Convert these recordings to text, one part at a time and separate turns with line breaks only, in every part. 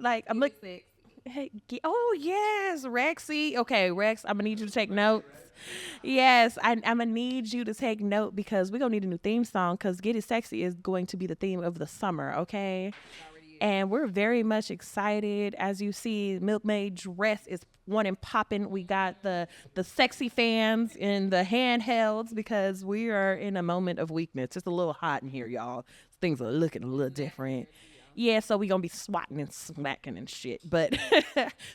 Like I'm like, hey, oh yes, Rexy. Okay, Rex, I'm gonna need you to take notes. Yes, I'm gonna need you to take note because we're gonna need a new theme song because Get It Sexy is going to be the theme of the summer, okay? And we're very much excited. As you see, Milkmaid dress is one and popping. We got the sexy fans in the handhelds because we are in a moment of weakness. It's a little hot in here, y'all. Things are looking a little different. Yeah, so we gonna be swatting and smacking and shit. But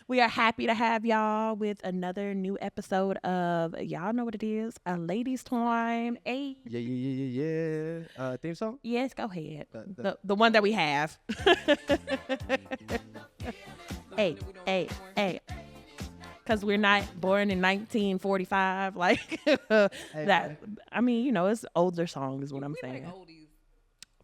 we are happy to have y'all with another new episode of y'all know what it is, a Ladies Time. Hey,
Yeah. Theme song?
yes, go ahead. The one that we have. hey, hey. Because we're not born in 1945, like that. I mean, you know, it's older song is what I'm saying.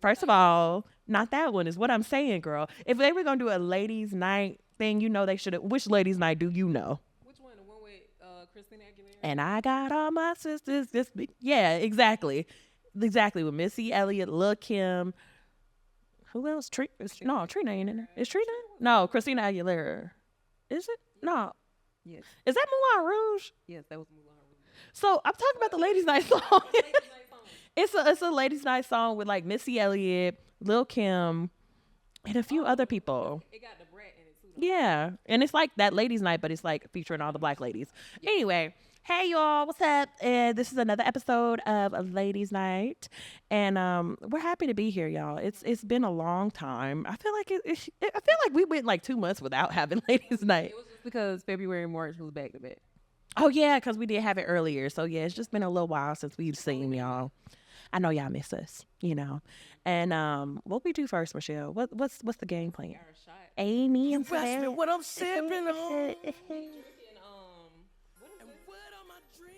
First of all, not that one is what I'm saying, girl. If they were gonna do a ladies' night thing, you know they should have. Which ladies' night do you know?
Which one? The one with Christina Aguilera?
And I got all my sisters. Yeah, exactly, with Missy Elliott, Lil Kim. Who else? No, Trina ain't in there. Is Trina? No, Christina Aguilera. Is it? No.
Yes.
Is that Moulin Rouge?
Yes, that was Moulin Rouge.
So I'm talking about the ladies' night song. It's a ladies' night song with like Missy Elliott, Lil Kim, and a few other people.
It got the brat in it too. Though.
Yeah, and it's like that ladies' night, but it's like featuring all the black ladies. Anyway, hey y'all, what's up? This is another episode of Ladies' Night, and we're happy to be here, y'all. It's been a long time. I feel like I feel like we went like 2 months without having Ladies' Night.
It was just because February and March was back to back.
Oh yeah, because we did have it earlier. So yeah, it's just been a little while since we've seen y'all. I know y'all miss us, you know. And what we do first, Michelle? What's the game plan? Amy and
Ask me what I'm sipping on.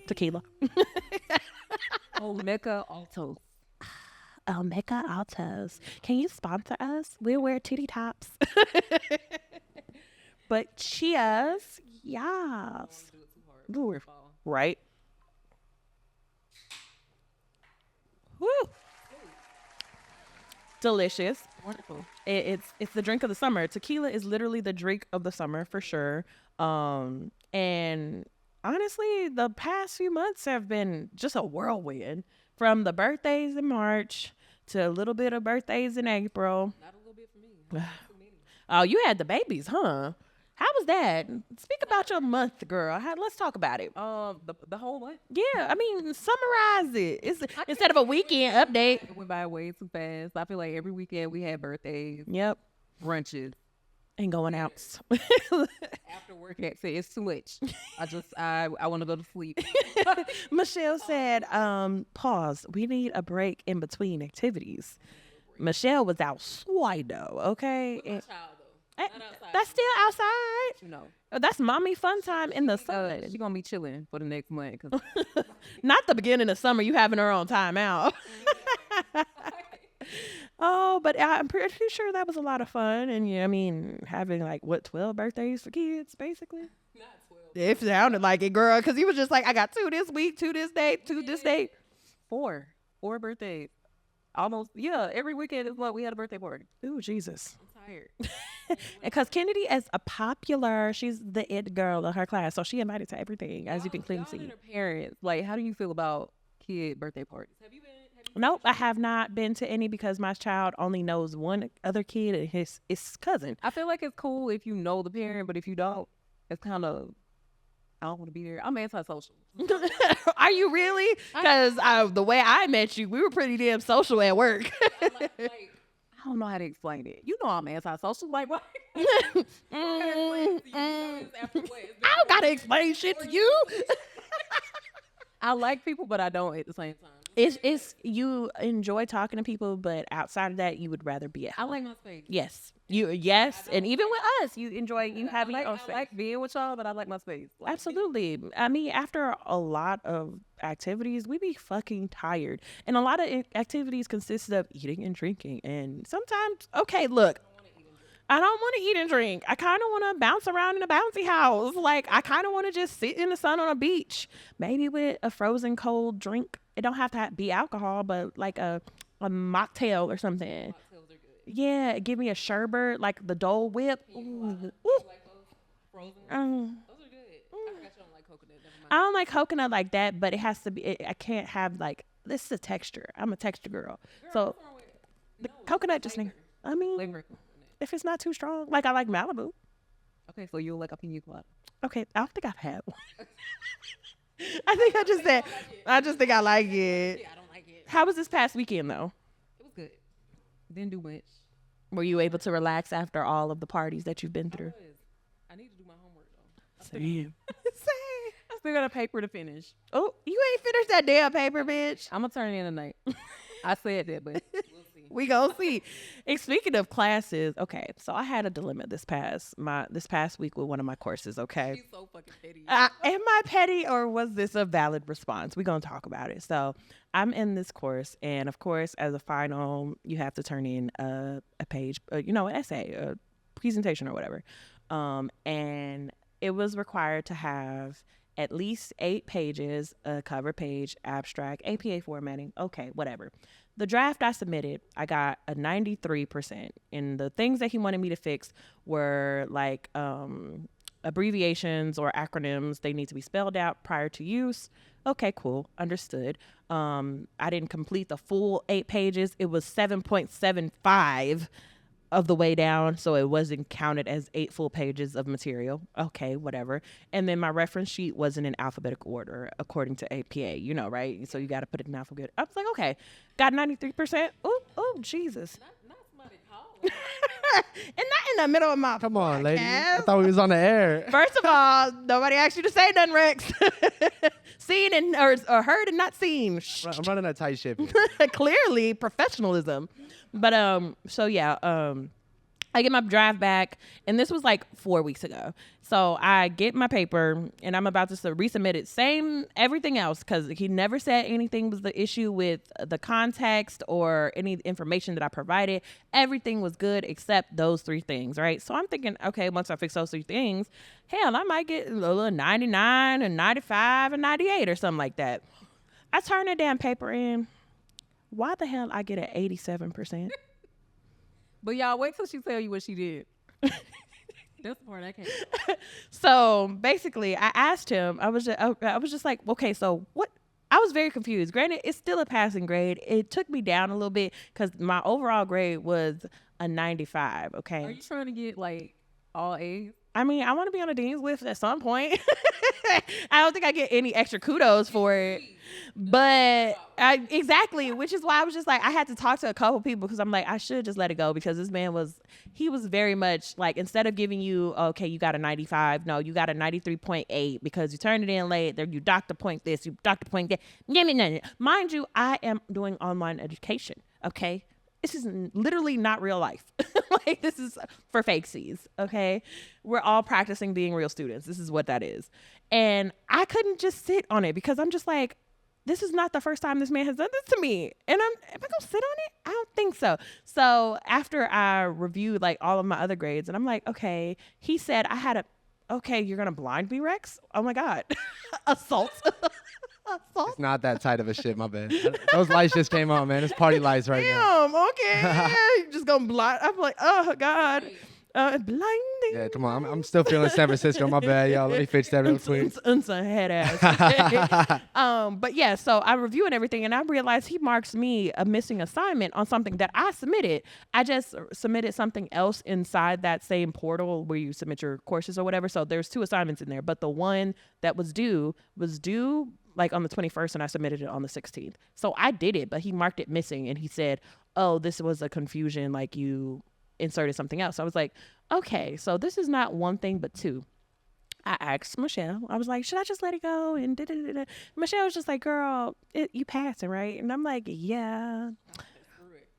Tequila.
Mecca Alto.
Mecca Altos. Can you sponsor us? We'll wear titty tops. But cheers. Yes. Right. Woo. Delicious.
Wonderful.
It's the drink of the summer. Tequila is literally the drink of the summer for sure. And honestly, the past few months have been just a whirlwind. From the birthdays in March to a little bit of birthdays in April.
Not a little bit for me.
Oh, you had the babies, huh? How was that? Speak about your month, girl. Let's talk about it.
The whole month.
Yeah, I mean, summarize it. It's instead of a weekend update.
It went by way too fast. I feel like every weekend we had birthdays,
Yep,
brunches,
and going out.
after work. It's too much. I want to go to sleep.
Michelle said, pause. We need a break in between activities. Michelle was outside though, okay?
With my child though.
Eh,
Not outside.
that's still outside.
You know.
That's mommy fun time in the sun.
She gonna be chilling for the next month.
Not the beginning of summer. You having her on time out. Oh, but I'm pretty sure that was a lot of fun. And yeah, I mean, having like 12 birthdays for kids, basically.
Not 12.
It sounded like it, girl, because he was just like, I got 2 this week, 2 this day, 2 this day.
4 birthdays. Almost, yeah. Every weekend is what we had a birthday party.
Ooh, Jesus.
I'm tired.
Because Kennedy is she's the it girl of her class, so she invited to everything, as you can clearly see.
Her parents, like, how do you feel about kid birthday parties? Have you been?
Nope, I have not been to any because my child only knows one other kid and his cousin.
I feel like it's cool if you know the parent, but if you don't, it's kind of, I don't want to be there. I'm antisocial.
Are you really? Because the way I met you, we were pretty damn social at work.
I don't know how to explain it. You know I'm antisocial. Like, what?
I don't gotta explain shit to you.
I like people, but I don't at the same time.
It's you enjoy talking to people, but outside of that, you would rather be at home.
I like my space.
Yes, and even with us, you enjoy having your own space.
I like being with y'all, but I like my space. Like,
absolutely. I mean, after a lot of activities, we be fucking tired, and a lot of activities consist of eating and drinking, and sometimes, okay, look. I don't want to eat and drink. I kind of want to bounce around in a bouncy house. Like, I kind of want to just sit in the sun on a beach, maybe with a frozen cold drink. It don't have to be alcohol, but like a mocktail or something.
Mocktails are good.
Yeah, give me a sherbet, like the Dole Whip. Ooh. Ooh.
Like those frozen. Those are good. I forgot you don't like coconut. Never mind.
I don't like coconut like that, but it has to be. I can't have like this is a texture. I'm a texture girl, so
What's wrong with
the
no,
coconut just.
flavor.
I mean,
Flavor of coconut.
if it's not too strong, like I like Malibu.
Okay, so you'll like a pina colada.
Okay, I don't think I've had one. I think I just said. I just think I like it.
Yeah, I don't like it.
How was this past weekend though?
It was good. Didn't do much.
Were you able to relax after all of the parties that you've been
I
through?
was. I need to do my homework though.
Same.
I still got a paper to finish.
Oh, you ain't finished that damn paper, bitch.
I'm gonna turn it in tonight. I said that, but we'll see.
We gonna see. And speaking of classes, okay, so I had a dilemma this past week with one of my courses. Okay,
She's so fucking petty.
am I petty or was this a valid response? We're gonna talk about it. So I'm in this course, and of course, as a final, you have to turn in a page, an essay, a presentation, or whatever. And it was required to have at least 8 pages, a cover page, abstract, APA formatting. Okay, whatever. The draft I submitted, I got a 93%. And the things that he wanted me to fix were like abbreviations or acronyms. They need to be spelled out prior to use. Okay, cool. Understood. I didn't complete the full 8 pages. It was 7.75 of the way down, so it wasn't counted as 8 full pages of material. Okay, whatever. And then my reference sheet wasn't in alphabetical order according to APA, right? So you got to put it in alphabet. I was like, okay, got 93%. Oh, Jesus.
Not somebody calling.
And not in the middle of my
Come on, lady. I
podcast.
thought we was on the air.
First of all, nobody asked you to say nothing, Rex. Seen and or heard and not seen. Shh.
I'm running a tight ship here.
Clearly professionalism. But so yeah, I get my draft back, and this was like 4 weeks ago. So I get my paper, and I'm about to resubmit it. Same everything else, because he never said anything was the issue with the context or any information that I provided. Everything was good except those 3 things, right? So I'm thinking, okay, once I fix those 3 things, hell, I might get a little 99 and 95 and 98 or something like that. I turn the damn paper in. Why the hell I get an 87%?
But y'all wait till she tell you what she did. That's the part I can't.
So basically, I asked him. I was just like, okay, so what? I was very confused. Granted, it's still a passing grade. It took me down a little bit because my overall grade was a 95. Okay.
Are you trying to get like all A's?
I mean, I want to be on a dean's list at some point. I don't think I get any extra kudos for it, but exactly, which is why I was just like, I had to talk to a couple people because I'm like, I should just let it go because this man was very much like, instead of giving you, okay, you got a 95, no, you got a 93.8 because you turned it in late. There, you doctor point this, you doctor point that. Mind you, I am doing online education. Okay. This is literally not real life. Like, this is for fakesies, okay? We're all practicing being real students. This is what that is. And I couldn't just sit on it because I'm just like, this is not the first time this man has done this to me. And am I going to sit on it? I don't think so. So after I reviewed like all of my other grades, and I'm like, okay, he said okay, you're going to blind me, Rex? Oh my God. Assault. Assault.
It's not that tight of a shit, my bad. Those lights just came on, man. It's party lights right now.
Damn, okay. You just gonna blind. I'm like, oh God. Blinding.
Yeah, come on. I'm still feeling San Francisco. My bad, y'all. Let me fix that real quick.
Head ass. But yeah, so I'm reviewing everything, and I realized he marks me a missing assignment on something that I submitted. I just submitted something else inside that same portal where you submit your courses or whatever. So there's 2 assignments in there, but the one that was due like on the 21st, and I submitted it on the 16th. So I did it, but he marked it missing, and he said, oh, this was a confusion, like you inserted something else. So I was like, okay, so this is not one thing but 2. I asked Michelle, I was like, should I just let it go? And Michelle was just like, girl, you passing, right? And I'm like, yeah.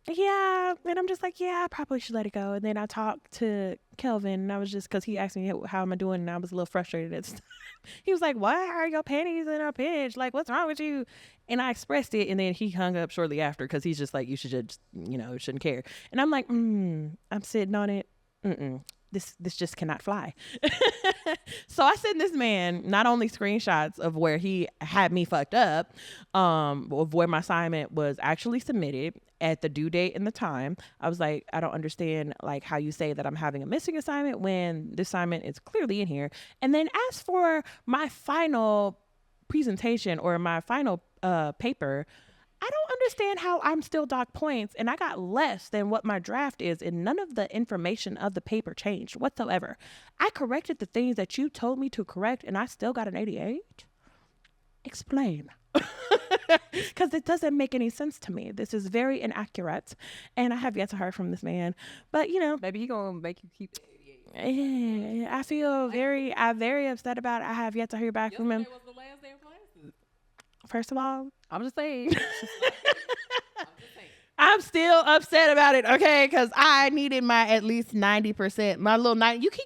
And I'm just like, yeah, I probably should let it go. And then I talked to Kelvin, and I was just, because he asked me how am I doing, and I was a little frustrated at stuff. He was like, why are your panties in a pinch? Like, what's wrong with you? And I expressed it, and then he hung up shortly after because he's just like, you should just, shouldn't care. And I'm like, I'm sitting on it. This just cannot fly. So I sent this man not only screenshots of where he had me fucked up, of where my assignment was actually submitted, at the due date and the time. I was like, I don't understand like how you say that I'm having a missing assignment when the assignment is clearly in here. And then as for my final presentation or my final paper, I don't understand how I'm still docked points and I got less than what my draft is, and none of the information of the paper changed whatsoever. I corrected the things that you told me to correct and I still got an 88. Explain. Because it doesn't make any sense to me. This is very inaccurate and I have yet to hear from this man. But
Maybe he gonna make you keep the 88.
I feel I'm very upset about it. I have yet to hear back from him.
Yesterday was the last day of classes.
First of all,
I'm just saying.
I'm still upset about it, okay? Because I needed my at least 90%. My little 90. You could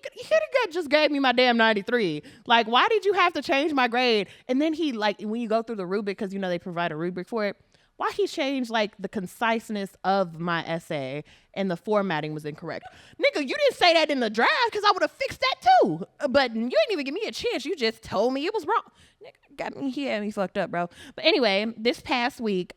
have just gave me my damn 93. Like, why did you have to change my grade? And then he, like, when you go through the rubric, because, they provide a rubric for it, why he changed, like, the conciseness of my essay and the formatting was incorrect. Nigga, you didn't say that in the draft because I would have fixed that too. But you didn't even give me a chance. You just told me it was wrong. Nigga, he had me fucked up, bro. But anyway, this past week,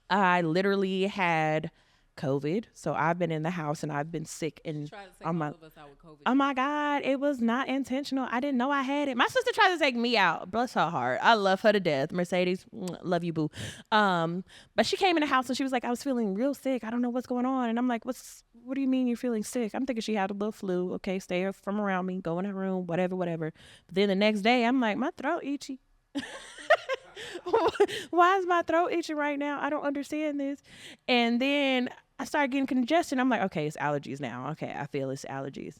I literally had COVID, so I've been in the house and I've been sick and
all of us out with COVID.
Oh my God, it was not intentional. I didn't know I had it. My sister tried to take me out. Bless her heart. I love her to death. Mercedes, love you, boo. But she came in the house and she was like, I was feeling real sick. I don't know what's going on. And I'm like, what do you mean you're feeling sick? I'm thinking she had a little flu. Okay, stay from around me, go in her room, whatever. But then the next day, I'm like, my throat itchy. Why is my throat itching right now? I don't understand this. And then I started getting congestion. I'm like, okay, it's allergies now. Okay, I feel it's allergies.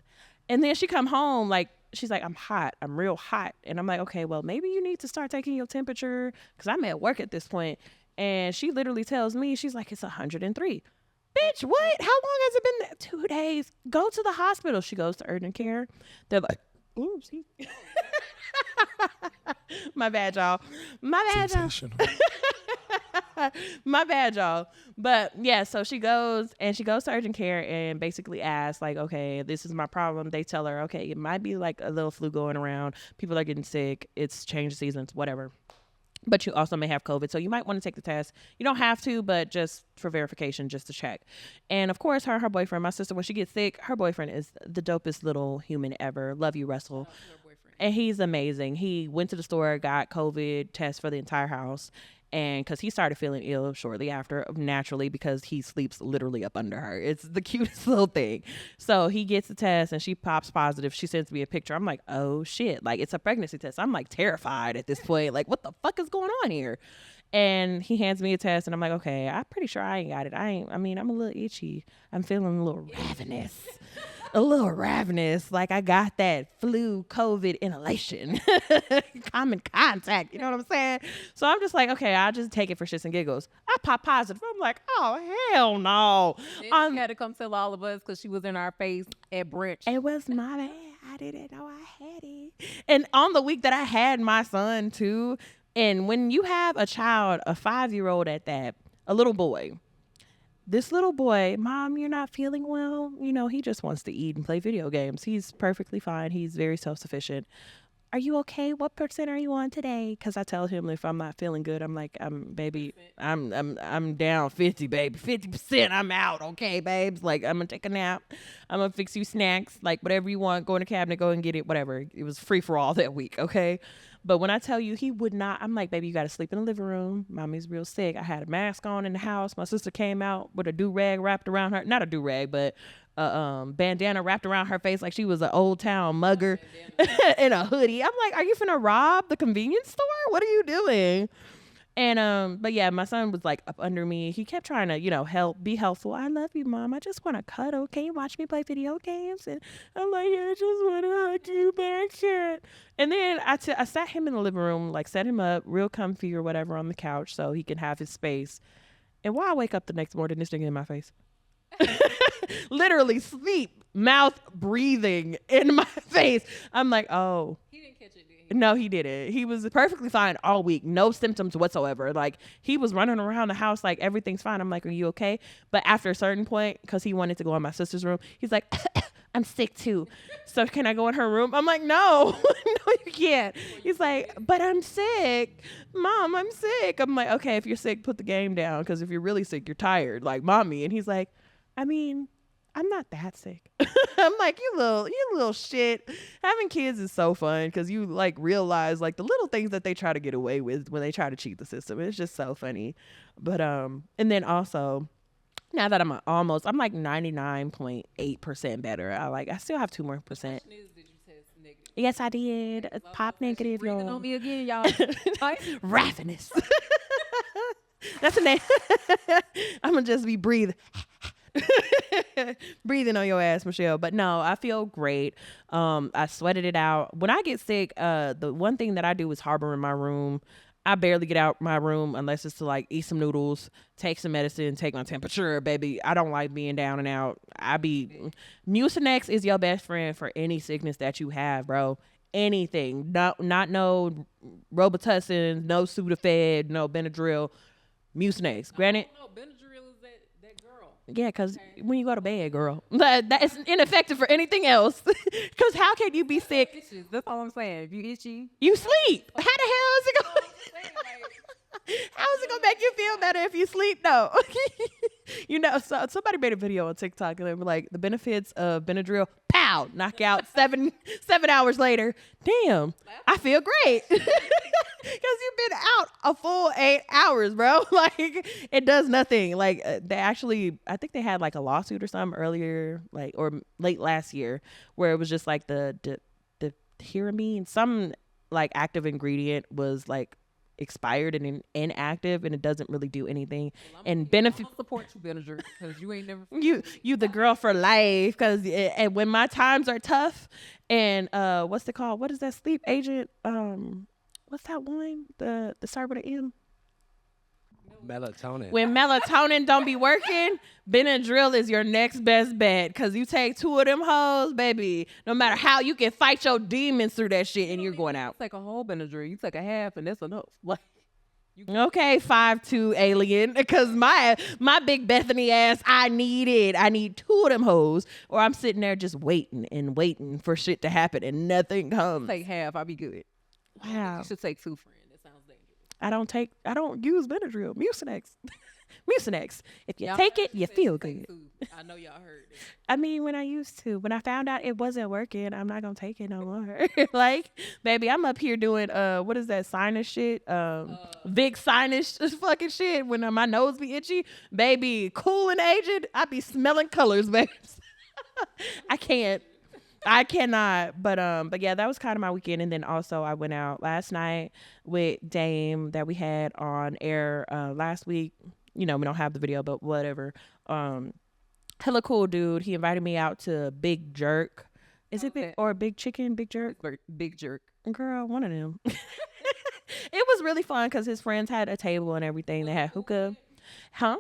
And then she come home, like, she's like, I'm hot. I'm real hot. And I'm like, okay, well, maybe you need to start taking your temperature because I'm at work at this point. And she literally tells me, she's like, it's 103. Bitch, what? How long has it been? 2 days. Go to the hospital. She goes to urgent care. They're like, oopsie. My bad, y'all. My bad, y'all. But yeah, so she goes to urgent care and basically asks, like, okay, this is my problem. They tell her, okay, it might be like a little flu going around. People are getting sick. It's changed seasons, whatever. But you also may have COVID, so you might want to take the test. You don't have to, but just for verification, just to check. And of course, her boyfriend, my sister, when she gets sick, her boyfriend is the dopest little human ever. Love you, Russell. And he's amazing. He went to the store, got COVID test for the entire house. And because he started feeling ill shortly after, naturally, because he sleeps literally up under her. It's the cutest little thing. So he gets the test and she pops positive. She sends me a picture. I'm like, oh shit. Like, it's a pregnancy test. I'm like terrified at this point. Like, what the fuck is going on here? And he hands me a test and I'm like, okay, I'm pretty sure I ain't got it. I'm a little itchy. I'm feeling a little ravenous. Like I got that flu COVID inhalation, common contact, you know what I'm saying? So I'm just like, okay, I'll just take it for shits and giggles. I pop positive. I'm like, oh, hell no.
She had to come tell all of us because she was in our face at brunch.
It was my bad. I didn't know I had it. And on the week that I had my son too, and when you have a child, a 5-year-old at that, a little boy, this little boy, Mom, you're not feeling well. He just wants to eat and play video games. He's perfectly fine. He's very self-sufficient. Are you okay? What percent are you on today? Because I tell him if I'm not feeling good, I'm like, baby, I'm down 50, baby. 50%, I'm out. Okay, babes. Like, I'm going to take a nap. I'm going to fix you snacks. Like, whatever you want, go in the cabinet, go and get it, whatever. It was free for all that week, okay? But when I tell you he would not, I'm like, baby, you got to sleep in the living room. Mommy's real sick. I had a mask on in the house. My sister came out with a do-rag wrapped around her. Not a do-rag, but a bandana wrapped around her face like she was an old town mugger in a hoodie. I'm like, are you finna rob the convenience store? What are you doing? And but yeah, my son was like up under me. He kept trying to, help, be helpful. I love you, Mom. I just want to cuddle. Can you watch me play video games? And I'm like, yeah, I just want to hug you back, shit. And then I sat him in the living room, like set him up real comfy or whatever on the couch so he can have his space. And why I wake up the next morning, this thing in my face. Literally sleep, mouth breathing in my face. I'm like, oh.
He didn't catch it, did he?
No, he didn't. He was perfectly fine all week. No symptoms whatsoever. Like, he was running around the house like everything's fine. I'm like, are you okay? But after a certain point, because he wanted to go in my sister's room, he's like, I'm sick too. So can I go in her room? I'm like, no, no, you can't. He's like, but I'm sick. Mom, I'm sick. I'm like, okay, if you're sick, put the game down. Because if you're really sick, you're tired, like mommy. And he's like, I mean, I'm not that sick. I'm like, you little shit. Having kids is so fun because you like realize like the little things that they try to get away with when they try to cheat the system. It's just so funny. But and then also, now that I'm like 99.8% better. I still have 2 more percent.
Did you test negative?
Yes, I did. Pop negative,
Breathing on
y'all.
me again, y'all.
Ravenous. That's a name. I'm gonna just be breathing. Breathing on your ass, Michelle. But no, I feel great. I sweated it out. When I get sick, the one thing that I do is harbor in my room. I barely get out my room unless it's to like eat some noodles, take some medicine, take my temperature, baby. I don't like being down and out. Mucinex is your best friend for any sickness that you have, bro. Anything. Not no Robitussin, no Sudafed, no Benadryl. Mucinex. Granted.
No, Benadryl is that girl.
Yeah, because when you go to bed, girl, that is ineffective for anything else. Because how can you be sick?
Itches. That's all I'm saying. If you itchy,
You sleep. How the hell is it going? How is it gonna make you feel better if you sleep though? So somebody made a video on TikTok and they were like, the benefits of Benadryl, pow, knock out 7 hours later. Damn, I feel great. Because you've been out a full 8 hours, bro. Like it does nothing. Like I think they had like a lawsuit or something earlier, like or late last year, where it was just like the tyramine, some like active ingredient was like expired and inactive, and it doesn't really do anything. And benefit.
I'll support you, Benadryl, because you ain't never.
You the girl for life. Because and when my times are tough, and what's it called? What is that sleep agent? What's that one? The start with an M.
Melatonin.
When melatonin don't be working, Benadryl is your next best bet. Cause you take 2 of them hoes, baby. No matter how you can fight your demons through that shit, and you're going out.
Take a whole Benadryl. You take a half, and that's enough. Like,
Okay, 5'2" alien. Cause my big Bethany ass, I need 2 of them hoes, or I'm sitting there just waiting for shit to happen, and nothing comes.
take half. I'll be good.
Wow.
You should take 2, friend. That sounds dangerous.
I don't use Benadryl. Mucinex. Mucinex. If you
Y'all
take
heard
it,
she
you
said
feel
she take
good.
2. I know y'all heard it.
I mean, when I found out it wasn't working, I'm not gonna take it no more. Like, baby, I'm up here doing what is that sinus shit? Big sinus fucking shit. When my nose be itchy, baby, cooling agent, I be smelling colors, baby. I cannot. But yeah, that was kind of my weekend. And then also I went out last night with Dame that we had on air last week. We don't have the video, but whatever. Hella cool dude. He invited me out to Big Jerk. Is it big or Big Chicken? Big Jerk?
Big jerk.
Girl, one of them. It was really fun because his friends had a table and everything. They had hookah. Huh?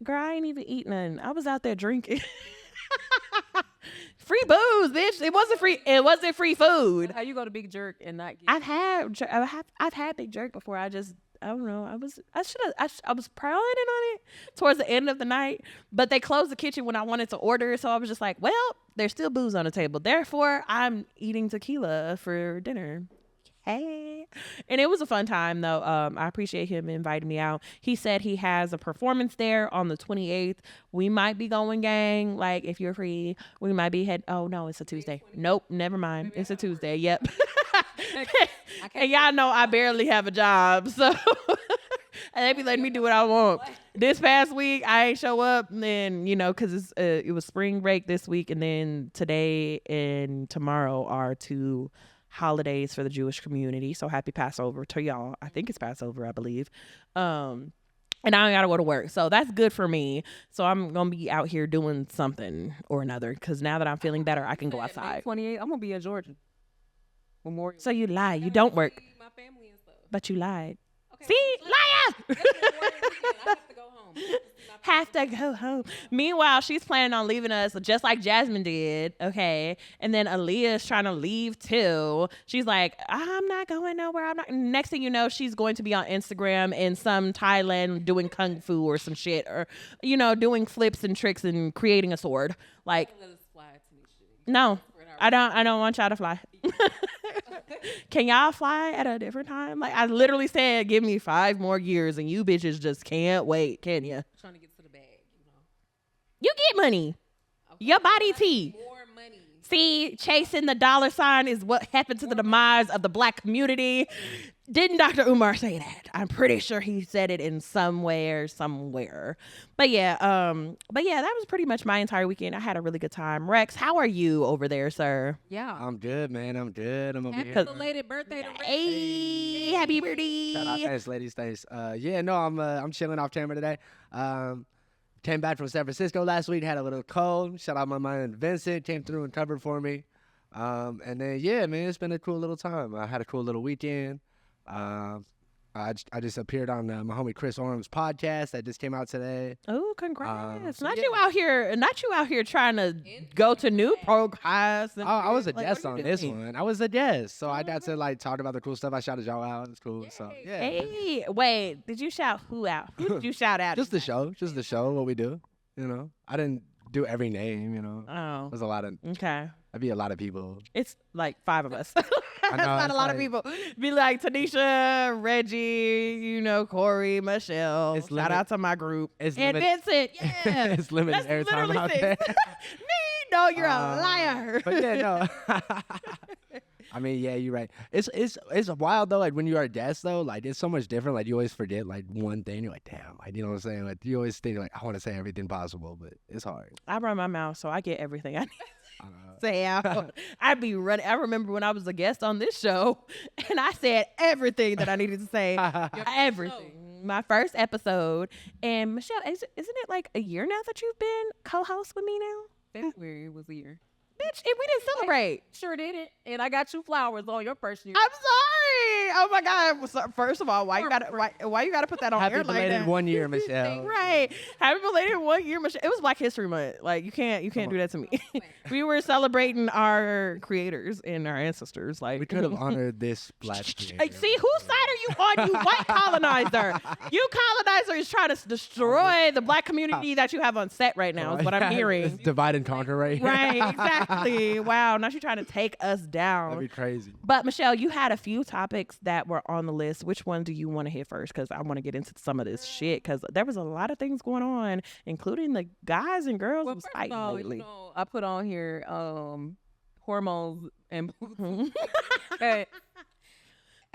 Girl, I ain't even eat nothing. I was out there drinking. Free booze, bitch. It wasn't free food.
How you go to Big Jerk and not get?
I've had Big Jerk before. I don't know. I was prowling on it towards the end of the night, but they closed the kitchen when I wanted to order. So I was just like, well, there's still booze on the table. Therefore, I'm eating tequila for dinner. Hey. And it was a fun time though. I appreciate him inviting me out. He said he has a performance there on the 28th. We might be going, gang. Like, if you're free, we might be oh no, it's a Tuesday. Nope, never mind. It's a Tuesday. Yep. And y'all know I barely have a job, so and they be letting me do what I want. This past week I ain't show up, and then because it was spring break this week, and then today and tomorrow are 2 holidays for the Jewish community. So happy Passover to y'all. I think it's Passover, I believe. And I gotta go to work, so that's good for me. So I'm gonna be out here doing something or another, because now that I'm feeling better, I can go outside.
28. I'm gonna be in Georgia. Memorial.
So you lied. You don't work,
My family and stuff.
but you lied.
Okay,
See, liar.
That's Memorial weekend. I have to go home.
Have to go home. Meanwhile, she's planning on leaving us just like Jasmine did. Okay. And then Aaliyah's trying to leave too. She's like, I'm not going nowhere. I'm not. Next thing you know, she's going to be on Instagram in some Thailand doing kung fu or some shit, or, doing flips and tricks and creating a sword. Like,
Let us fly to Tanisha.
No, I don't want y'all to fly. Can y'all fly at a different time? Like I literally said, give me 5 more years, and you bitches just can't wait, can you?
Trying to get to the bag, you know.
You get money.
Okay.
Your body tea.
More money.
See, chasing the dollar sign is what happened to the demise of the black community. Didn't Dr. Umar say that? I'm pretty sure he said it in somewhere. But yeah, that was pretty much my entire weekend. I had a really good time. Rex, how are you over there, sir?
Yeah.
I'm good, man. I'm good. I'm over
Happy
here.
belated birthday to Rex.
Hey, happy birthday.
Shout out, thanks, ladies, thanks. Yeah, no, I'm chilling off camera today. Came back from San Francisco last week. Had a little cold. Shout out my man Vincent. Came through and covered for me. And then yeah, man, it's been a cool little time. I had a cool little weekend. I just appeared on my homie Chris Orm's podcast that just came out today.
Oh, congrats!
So
not
yeah.
you out here trying to go to new podcasts.
Oh, I was a
Like,
guest
what are you
on this
doing?
one. I was a guest, so I got to like talk about the cool stuff. I shouted y'all out. It's cool. So yeah,
Hey, wait, did you shout who out? Who did you shout out?
just the show, what we do. You know, I didn't do every name. You know,
Oh,
there's a lot of.
okay.
That'd be a lot of people.
It's like 5 of us. That's
know,
not a
it's
lot of
like-
people. Be like Tanisha, Reggie, Corey, Michelle.
It's
Shout out to my group.
it's
And
limit-
Vincent, yeah.
it's limited
That's
airtime
literally
out
6.
there.
Me? No, you're a liar.
But yeah, no. I mean, yeah, you're right. It's wild though. Like when you are a guest though, like it's so much different. Like you always forget like one thing. You're like, damn, like you know what I'm saying. Like you always think like I want to say everything possible, but it's hard.
I run my mouth, so I get everything I need
I don't know.
to say out. I'd be running. I remember when I was a guest on this show, and I said everything that I needed to say. Everything. My first episode. And Michelle, isn't it like a year now that you've been co-host with me now?
February was a year.
Bitch, and we didn't celebrate.
Sure didn't. And I got you flowers on your first year.
I'm sorry. Oh my God. So, first of all, why you gotta put that on
Happy
air like
belated
that?
1 year, Michelle.
Right. Happy belated 1 year, Michelle. It was Black History Month. Like you can't do that to me. We were celebrating our creators and our ancestors. Like
We could have honored this last year.
Like, see, whose side are you on, you white colonizer? You colonizer is trying to destroy the black community that you have on set right now, is what I'm
It's
hearing.
divide and conquer right here.
Right, exactly. Wow, now she's trying to take us
That'd
down.
be crazy.
But Michelle, you had a few topics that were on the list. Which one do you want to hit first? Because I want to get into some of this shit. Because there was a lot of things going on, including the guys and girls
Well,
was
first
fighting
of all,
lately.
I put on here hormones and Hey,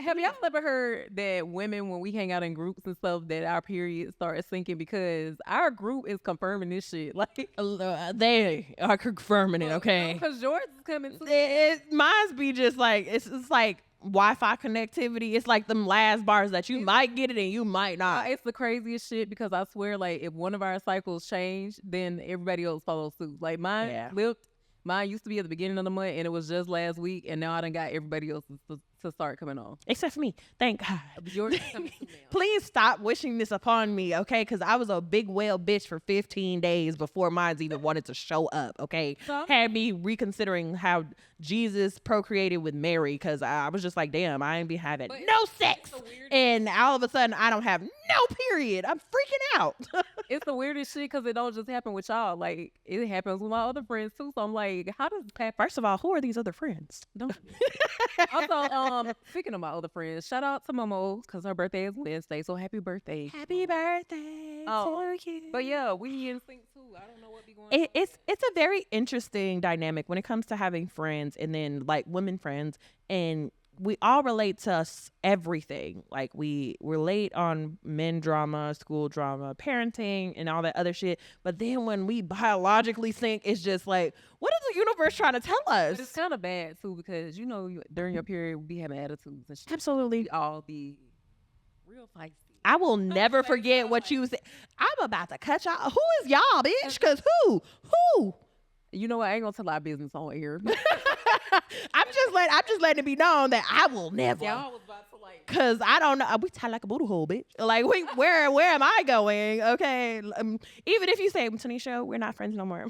have y'all ever heard that women, when we hang out in groups and stuff, that our periods start sinking because our group is confirming this shit? Like,
They are confirming it, okay?
because yours is coming too.
Mine's be just like it's like Wi-Fi connectivity. It's like them last bars that you might get it and you might not.
It's the craziest shit because I swear, like, if one of our cycles change, then everybody else follows suit. Like, mine flipped. Mine used to be at the beginning of the month, and it was just last week, and now I done got everybody else to start coming on.
Except for me. Thank God.
Yours is coming too now.
Please stop wishing this upon me, okay? Because I was a big whale bitch for 15 days before mine even wanted to show up, okay?
So?
Had me reconsidering how Jesus procreated with Mary because I was just like, damn, I ain't be having no sex. And all of a sudden, I don't have no period. I'm freaking out.
It's the weirdest shit because it don't just happen with y'all. Like, it happens with my other friends too. So I'm like, how does this happen?
First of all, who are these other friends?
Don't. Also, speaking of my other friends, shout out to Momo because her birthday is Wednesday. So happy birthday.
Happy birthday to you.
But yeah, we in sync too. I don't know what be going on.
It's a very interesting dynamic when it comes to having friends and then like women friends, and we all relate to everything. Like we relate on men drama, school drama, parenting, and all that other shit. But then when we biologically sync, it's just like, what is the universe trying to tell us?
But it's kind of bad too because during your period we be having attitudes and shit.
Absolutely.
We all be real feisty.
I will never forget what you said. I'm about to cut y'all. Who is y'all, bitch? Because who?
You know what? I ain't gonna tell our business on air.
I'm just letting it be known that I will never.
Y'all was about to like.
Cause I don't know, we tie like a booty hole, bitch. Like, where am I going? Okay, even if you say, Tanisha, we're not friends no more.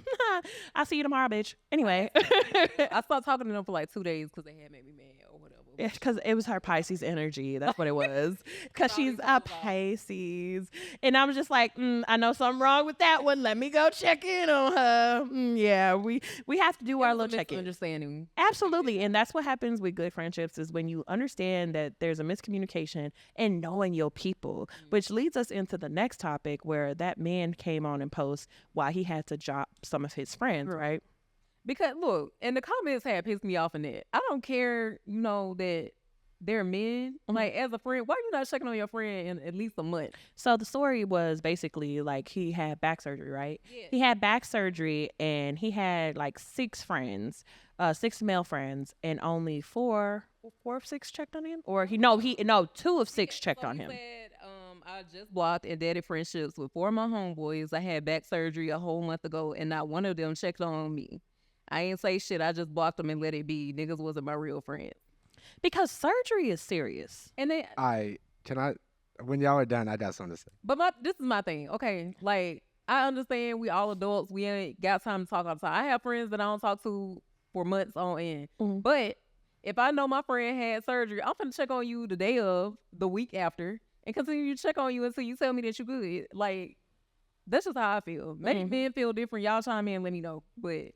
I'll see you tomorrow, bitch. Anyway,
I stopped talking to them for like 2 days because they had made me mad or whatever.
yeah, cause it was her Pisces energy. That's what it was. Cause she's a Pisces, and I was just like, I know something wrong with that one. Let me go check in on her. Yeah, time. We have to do our little check-in.
Understanding.
Absolutely. And that's what happens with good friendships is when you understand that there's a miscommunication and knowing your people, which leads us into the next topic where that man came on and post why he had to drop some of his friends, right?
Because look, and the comments had pissed me off in that. I don't care, that they're men. Like, as a friend, why you not checking on your friend in at least a month?
So the story was basically like he had back surgery, right?
Yeah.
He had back surgery and he had like 6 friends, 6 male friends, and only 4 of 6 checked on him. Or 2 of 6 checked on him.
Said, I just blocked and dated friendships with 4 of my homeboys. I had back surgery a whole month ago, and not one of them checked on me. I ain't say shit. I just blocked them and let it be. Niggas wasn't my real friends.
Because surgery is serious.
And then
when y'all are done, I got something to say.
But this is my thing, okay? Like, I understand we all adults. We ain't got time to talk all the time. I have friends that I don't talk to for months on end.
Mm-hmm.
But if I know my friend had surgery, I'm finna check on you the day of, the week after, and continue to check on you until you tell me that you good. Like, that's just how I feel. Maybe men feel different. Y'all chime in and let me know. But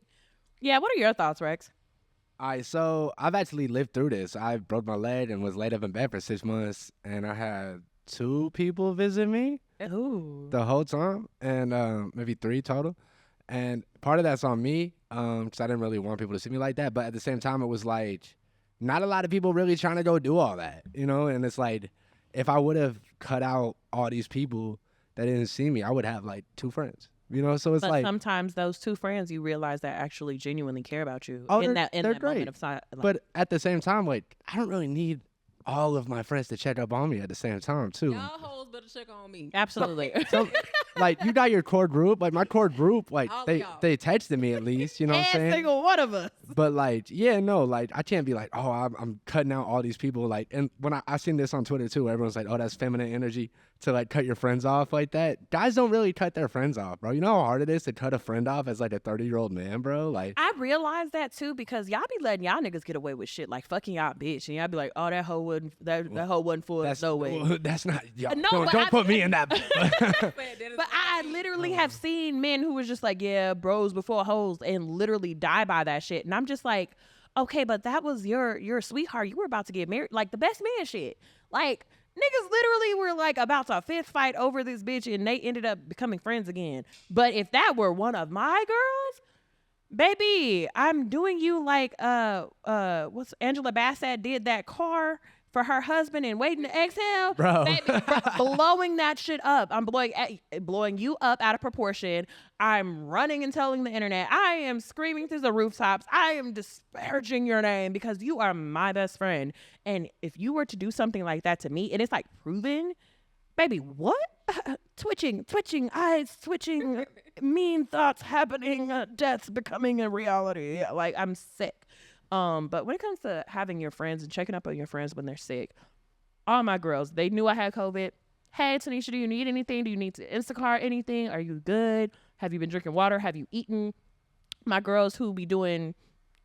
yeah, what are your thoughts, Rex?
All right, so I've actually lived through this. I broke my leg and was laid up in bed for 6 months, and I had 2 people visit me the whole time, and maybe 3 total. And part of that's on me, because I didn't really want people to see me like that. But at the same time, it was like not a lot of people really trying to go do all that, And it's like if I would have cut out all these people that didn't see me, I would have like 2 friends. So it's
but
like
sometimes those 2 friends you realize that actually genuinely care about you
Oh,
in
they're
that
great.
moment of time.
But at the same time, like, I don't really need all of my friends to check up on me at the same time, too.
y'all hoes better check on me.
Absolutely.
So, like, you got your core group. Like, my core group, like,
All of
they
y'all.
texted me at least, you know what I'm saying?
single one of us.
But, like, yeah, no, like, I can't be like, oh, I'm cutting out all these people. Like, and when I seen this on Twitter, too, everyone's like, oh, that's feminine energy to, like, cut your friends off like that. Guys don't really cut their friends off, bro. You know how hard it is to cut a friend off as, like, a 30-year-old man, bro? Like,
I realize that, too, because y'all be letting y'all niggas get away with shit like fucking y'all bitch. And y'all be like, oh, that hoe wasn't for us, no way.
well, that's not, y'all,
No, but
don't put me in that.
But I literally have seen men who was just like, yeah, bros before hoes, and literally die by that shit. And I'm just like, okay, but that was your sweetheart. You were about to get married. Like, the best man shit. Like, niggas literally were like about to fist fight over this bitch, and they ended up becoming friends again. But if that were one of my girls, baby, I'm doing you like what's Angela Bassett did that car for her husband and waiting to exhale,
Bro.
baby, blowing that shit up. I'm blowing you up out of proportion. I'm running and telling the internet. I am screaming through the rooftops. I am disparaging your name because you are my best friend. And if you were to do something like that to me, and it's like proven, baby, what? Twitching, eyes twitching, mean thoughts happening, deaths becoming a reality. Like, I'm sick. But when it comes to having your friends and checking up on your friends when they're sick, all my girls, they knew I had COVID. Hey, Tinesha, do you need anything? Do you need to Instacart anything? Are you good? Have you been drinking water? Have you eaten? My girls who be doing,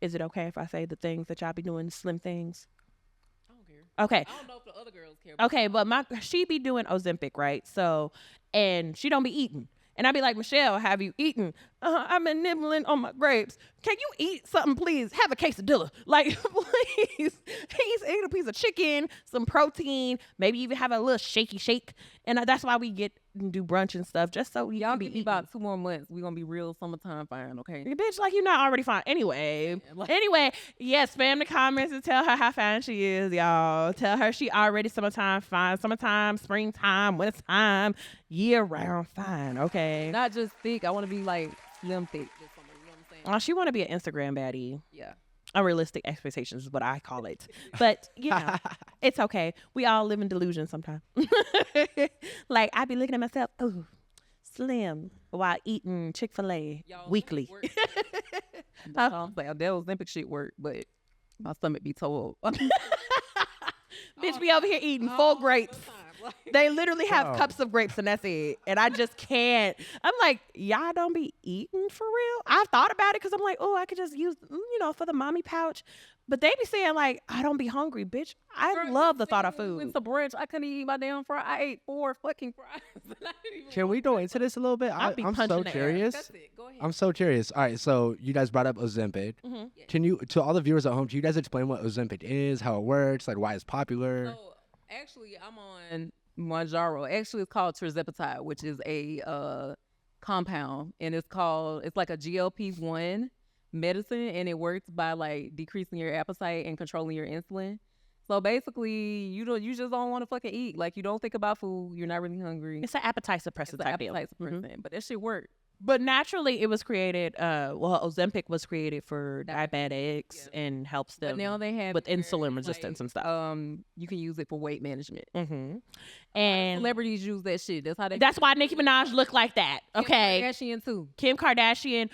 is it okay if I say the things that y'all be doing, slim things?
I don't care.
Okay.
I don't know if the other girls care.
Okay, but she be doing Ozempic, right? So, and she don't be eating. And I be like, Michelle, have you eaten? I've been nibbling on my grapes. Can you eat something, please? Have a quesadilla. Like, please. Eat a piece of chicken, some protein, maybe even have a little shaky shake. And that's why we do brunch and stuff, just so
y'all
can be
give me
eating.
about 2 more months. We gonna be real summertime fine, okay?
Bitch, like, you're not already fine. Anyway, yes, spam the comments and tell her how fine she is, y'all. Tell her she already summertime fine. Summertime, springtime, wintertime, year-round fine, okay?
Not just thick. I want to be like slim thick this summer. You know what I'm saying?
She want to be an Instagram baddie.
Yeah.
Unrealistic expectations is what I call it. But, it's okay. We all live in delusion sometimes. Like, I be looking at myself, ooh, slim, while eating Chick-fil-A
Y'all,
weekly.
That Ozempic shit work, but my stomach be tore up.
Bitch be over here eating full grapes. They literally have
Bro.
cups of grapes and that's it. And I just can't. I'm like, y'all don't be eating for real? I've thought about it because I'm like, oh, I could just use, for the mommy pouch. But they be saying like, I don't be hungry, bitch. I love the thought of
Went
food.
to brunch. I couldn't eat my damn fry. I ate 4 fucking fries. And I didn't even
Can we go into this a little bit?
I'll be
I'm
punching
so
the air.
curious.
That's it. Go ahead.
I'm so curious. All right, so you guys brought up Ozempic.
Mhm.
Can you, to all the viewers at home, can you guys explain what Ozempic is, how it works, like why it's popular?
So actually, I'm on Mujaro. Actually, it's called tirzepatide, which is a compound, and it's like a GLP-1 medicine, and it works by like decreasing your appetite and controlling your insulin. So basically, you just don't want to fucking eat. Like, you don't think about food. You're not really hungry.
It's an appetite
It's
suppressant
an
type deal.
appetite suppressant, but that shit worked.
But naturally, it was created. Ozempic was created for diabetics and helps them
But now they have
with
it where
insulin
it's
resistance and stuff.
You can use it for weight management.
Mm-hmm. And
Celebrities use that shit. That's how they.
that's why Nicki Minaj looked like that. Okay,
Kardashian too.
Kim Kardashian,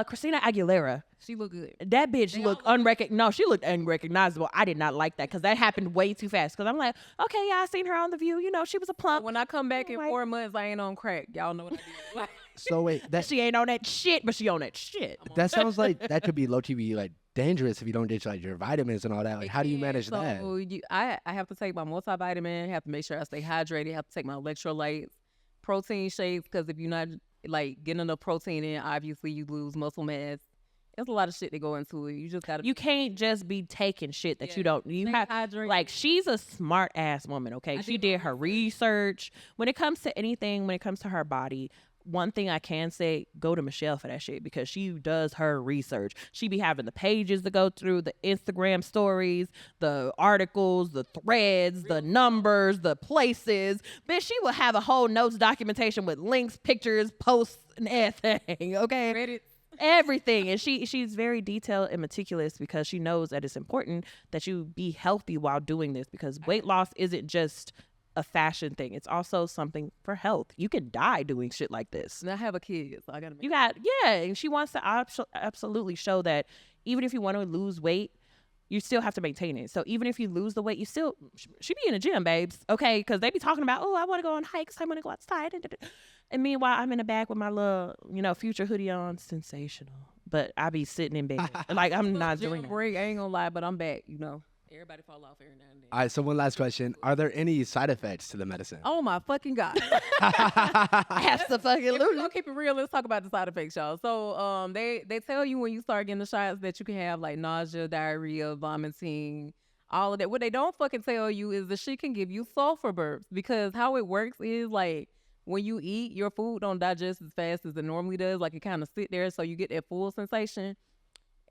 Christina Aguilera.
She look good.
That bitch
They
looked
all
No, she looked unrecognizable. I did not like that because that happened way too fast. Because I'm like, okay, yeah, I seen her on The View. She was a plump.
When I come back in
Like-
4 months, I ain't on crack. Y'all know what I did. Like,
So wait,
She ain't on that shit, but she on that shit.
that sounds like that could be low TV like dangerous if you don't get like your vitamins and all that. Like, how do you manage that?
So I have to take my multivitamin. Have to make sure I stay hydrated. Have to take my electrolytes, protein shakes, because if you're not like getting enough protein in, obviously you lose muscle mass. There's a lot of shit that go into it. You just gotta.
You can't just be taking shit that
Yeah.
you don't. You
Stay
have
hydrated.
like she's a smart ass woman. Okay,
I
she
did my
did her research. When it comes to anything, when it comes to her body, one thing I can say, go to Michelle for that shit because she does her research. She be having the pages to go through, the Instagram stories, the articles, the threads, the numbers, the places. Bitch, she will have a whole notes documentation with links, pictures, posts, and everything. Okay.
Reddit.
Everything. And she's very detailed and meticulous because she knows that it's important that you be healthy while doing this because weight loss isn't just a fashion thing. It's also something for health. You can die doing shit like this.
And I have a kid, so I gotta.
You got, yeah. And she wants to absolutely show that even if you want to lose weight, you still have to maintain it. So even if you lose the weight, you still should be in the gym, babes. Okay. Because they be talking about, oh, I want to go on hikes. I want to go outside. And meanwhile, I'm in the back with my little, future hoodie on. Sensational. But I be sitting in bed. Like, I'm not doing that.
Break. I ain't gonna lie, but I'm back. Everybody fall off every now and then.
All right, so one last question: are there any side effects to the medicine?
Oh my fucking god!
Absolutely.
Don't keep it real. Let's talk about the side effects, y'all. So, they tell you when you start getting the shots that you can have like nausea, diarrhea, vomiting, all of that. What they don't fucking tell you is the shit can give you sulfur burps because how it works is like when you eat, your food don't digest as fast as it normally does. Like it kind of sit there, so you get that full sensation.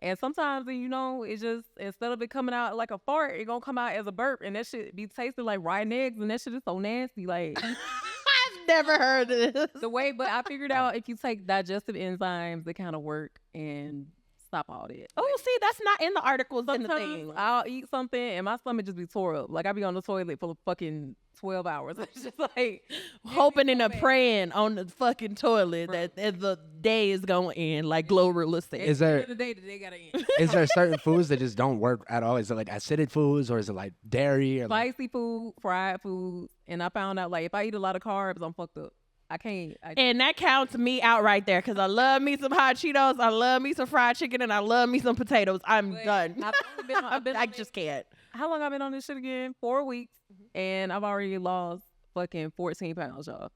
And sometimes, it just, instead of it coming out like a fart, it gonna come out as a burp. And that shit be tasting like rotten eggs. And that shit is so nasty. Like,
I've never heard of this.
but I figured out if you take digestive enzymes, they kind of work and stop all that.
Oh, see, that's not in the articles in the
Sometimes
thing.
I'll eat something and my stomach just be tore up. Like, I be on the toilet for fucking 12 hours. It's just like,
Hoping and praying on the fucking toilet that the day is going to end, like Glorilla said.
Is there
the day gotta end.
is there certain foods that just don't work at all? Is it like acidic foods or is it like dairy or like,
Spicy food, fried food. And I found out, like, if I eat a lot of carbs, I'm fucked up. I can't.
And that counts me out right there because I love me some hot Cheetos, I love me some fried chicken, and I love me some potatoes. I'm done.
I've been
I
on
just can't.
How long I've been on this shit again? 4 weeks. And I've already lost fucking 14 pounds, y'all.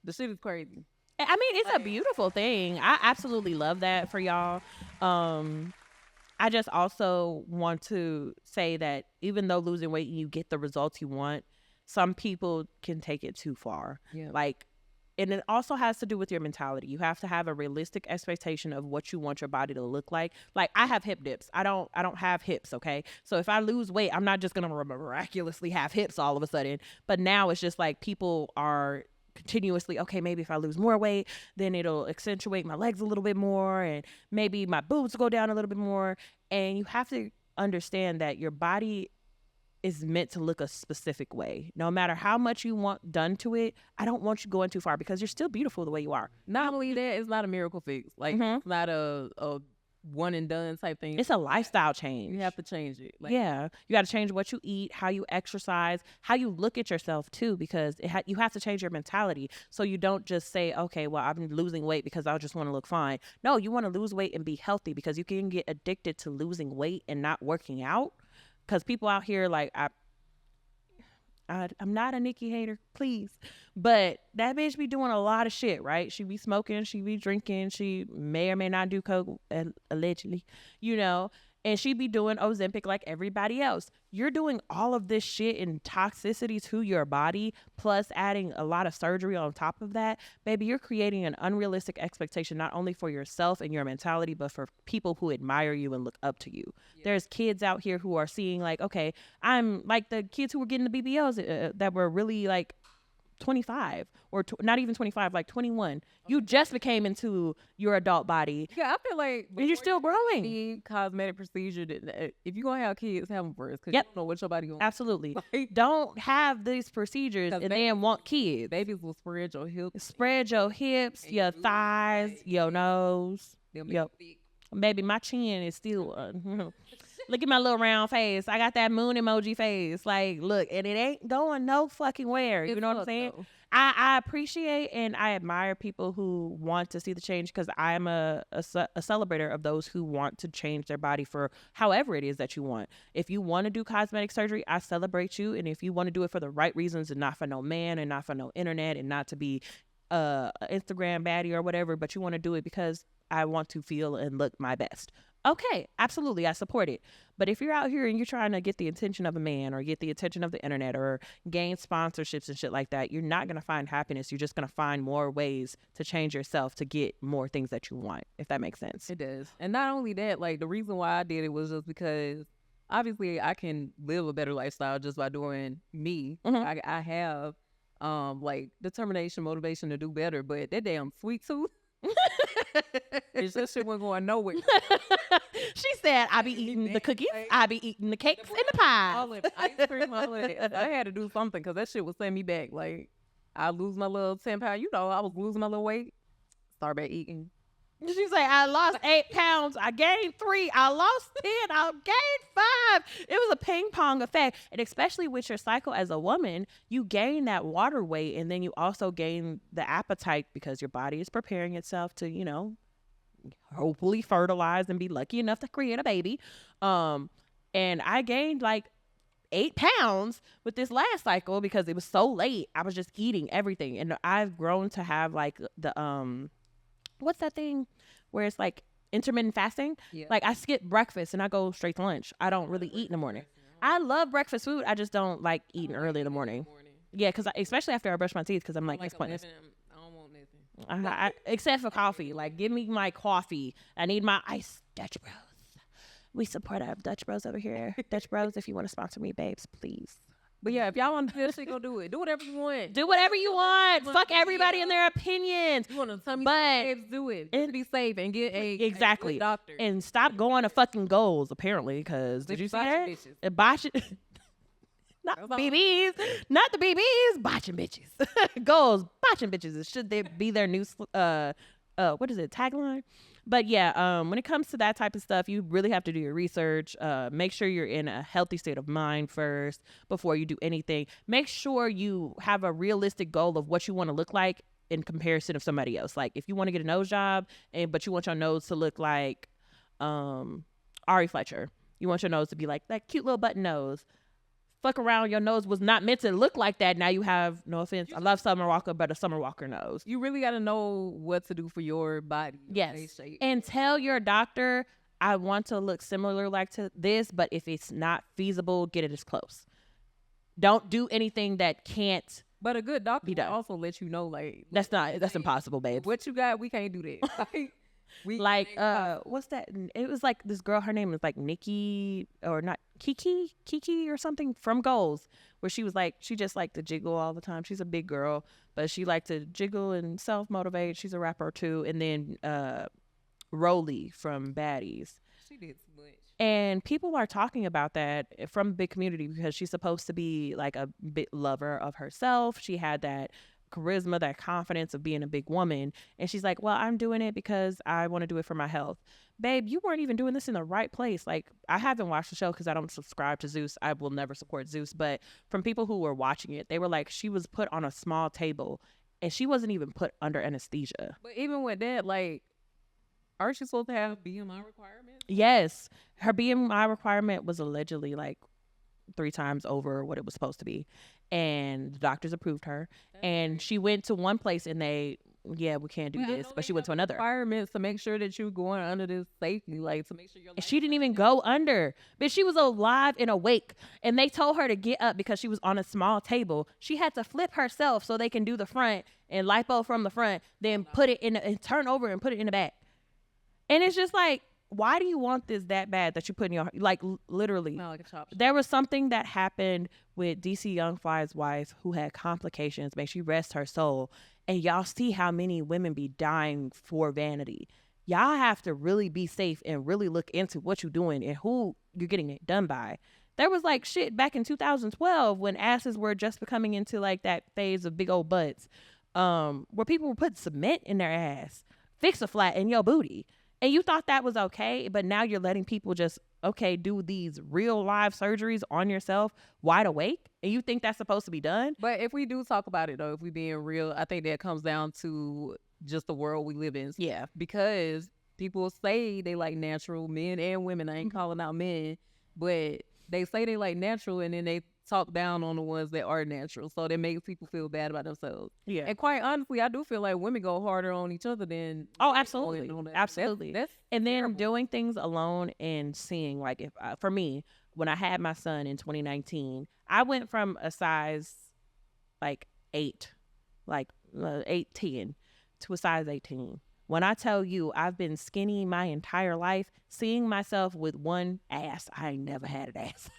The shit is crazy.
I mean, it's a beautiful thing. I absolutely love that for y'all. I just also want to say that even though losing weight and you get the results you want, some people can take it too far.
Yeah.
Like, and it also has to do with your mentality. You have to have a realistic expectation of what you want your body to look like. Like, I have hip dips. I don't have hips, okay? So if I lose weight, I'm not just going to miraculously have hips all of a sudden. But now it's just like people are continuously, okay, maybe if I lose more weight, then it'll accentuate my legs a little bit more and maybe my boobs will go down a little bit more. And you have to understand that your body is meant to look a specific way. No matter how much you want done to it, I don't want you going too far because you're still beautiful the way you are.
Not only that, it's not a miracle fix. Like, it's not a one and done type thing.
It's a lifestyle change.
You have to change it. Like,
yeah, you got to change what you eat, how you exercise, how you look at yourself too, because you have to change your mentality. So you don't just say, okay, well, I'm losing weight because I just want to look fine. No, you want to lose weight and be healthy, because you can get addicted to losing weight and not working out. Because people out here, like, I'm not a Nikki hater, please. But that bitch be doing a lot of shit, right? She be smoking, she be drinking, she may or may not do coke, allegedly, and she be doing Ozempic like everybody else. You're doing all of this shit and toxicity to your body, plus adding a lot of surgery on top of that. Baby, you're creating an unrealistic expectation, not only for yourself and your mentality, but for people who admire you and look up to you. Yeah. There's kids out here who are seeing, like, okay, I'm like the kids who were getting the BBLs that were really like 25 or not even 25, like 21. You just became into your adult body.
Yeah, I feel like
and you're still growing.
The cosmetic procedure, if you're gonna have kids, have them first, because you don't know what your body going.
Absolutely. Don't have these procedures and then want kids.
Babies will spread your
hips, your thighs, your nose. Yep. Baby, my chin is still look at my little round face. I got that moon emoji face. Like, look, and it ain't going no fucking where. You know what I'm saying? I appreciate and I admire people who want to see the change, because I am a celebrator of those who want to change their body for however it is that you want. If you want to do cosmetic surgery, I celebrate you. And if you want to do it for the right reasons and not for no man and not for no internet and not to be Instagram baddie or whatever, but you want to do it because I want to feel and look my best. Okay, absolutely, I support it. But if you're out here and you're trying to get the attention of a man or get the attention of the internet or gain sponsorships and shit like that, you're not going to find happiness. You're just going to find more ways to change yourself to get more things that you want, if that makes sense.
It does. And not only that, like, the reason why I did it was just because obviously I can live a better lifestyle just by doing me. Mm-hmm. I have like determination, motivation to do better, but that damn sweet tooth, it's just shit wasn't going nowhere.
She said, I be eating the cookies, I be eating the cakes and the pie.
All of it, ice cream, all of it. I had to do something because that shit was sending me back. Like, I lose my little 10 pounds. I was losing my little weight. Start back eating.
She's like, I lost 8 pounds. I gained 3. I lost 10. I gained 5. It was a ping pong effect. And especially with your cycle as a woman, you gain that water weight. And then you also gain the appetite because your body is preparing itself to, hopefully fertilize and be lucky enough to create a baby. And I gained like 8 pounds with this last cycle because it was so late. I was just eating everything. And I've grown to have like the, what's that thing where it's like intermittent fasting? Yeah. Like I skip breakfast and I go straight to lunch. I don't really eat in the morning. I love breakfast food. I just don't like eating early in the morning. Yeah, because especially after I brush my teeth, because I'm like, it's pointless.
I don't want nothing.
Except for coffee. Like, give me my coffee. I need my iced Dutch Bros. We support our Dutch Bros over here. Dutch Bros, if you want to sponsor me, babes, please.
But yeah, if y'all want to do this shit, go do it. Do whatever you want.
Do whatever you want. Fuck everybody and their opinions.
You want to tell me, babes, do it. Be safe and get a good doctor.
And stop going to fucking goals, apparently, because did you see that? Botching. Not BBs. Not the BBs. Botching bitches. Goals. Botching bitches. Should they be their new, what is it, tagline? But yeah, when it comes to that type of stuff, you really have to do your research. Make sure you're in a healthy state of mind first before you do anything. Make sure you have a realistic goal of what you want to look like in comparison of somebody else. Like if you want to get a nose job, but you want your nose to look like Ari Fletcher. You want your nose to be like that cute little button nose. Fuck around, your nose was not meant to look like that. Now you have, no offense, I love Summer Walker, but a Summer Walker nose.
You really got to know what to do for your body.
Yes. And tell your doctor, I want to look similar like to this, but if it's not feasible, get it as close. Don't do anything that can't.
But a good doctor will also let you know, like.
That's impossible, babe.
What you got, we can't do that.
What's that? It was like this girl, her name was like Nikki or not Kiki or something from Goals, where she was like, she just liked to jiggle all the time. She's a big girl, but she liked to jiggle and self-motivate. She's a rapper too. And then Rolly from Baddies.
She did too much.
And people are talking about that from the big community because she's supposed to be like a bit lover of herself. She had that charisma, that confidence of being a big woman. And she's like, well, I'm doing it because I want to do it for my health. Babe, you weren't even doing this in the right place. Like, I haven't watched the show because I don't subscribe to Zeus. I will never support Zeus. But from people who were watching it, they were like, she was put on a small table and she wasn't even put under anesthesia.
But even with that, like, aren't you supposed to have BMI requirements?
Yes. Her BMI requirement was allegedly like 3 times over what it was supposed to be. And the doctors approved her. And she went to one place and we can't do this. But she went to another.
Requirements to make sure that you're going under this safely, like to make sure you're.
And she didn't even go under. But she was alive and awake. And they told her to get up because she was on a small table. She had to flip herself so they can do the front and lipo from the front, then put it in and turn over and put it in the back. And it's just like, why do you want this that bad that you put in your, like, literally?
Smell like a chop.
There was something that happened with DC Young Fly's wife who had complications. May she rest her soul. And y'all see how many women be dying for vanity. Y'all have to really be safe and really look into what you're doing and who you're getting it done by. There was like shit back in 2012 when asses were just becoming into like that phase of big old butts, where people were putting cement in their ass, fix a flat in your booty. And you thought that was okay, but now you're letting people just, do these real live surgeries on yourself wide awake, and you think that's supposed to be done?
But if we do talk about it, though, if we being real, I think that comes down to just the world we live in.
Yeah.
Because people say they like natural, men and women. I ain't calling out men, but they say they like natural, and then they talk down on the ones that are natural. So that makes people feel bad about themselves.
Yeah.
And quite honestly, I do feel like women go harder on each other than.
Oh, absolutely.
on that.
Absolutely.
That's
and then
terrible.
doing things alone and seeing, like, if for me, when I had my son in 2019, I went from a size like 8, like 8'10" to a size 18. When I tell you I've been skinny my entire life, seeing myself with one ass, I ain't never had an ass.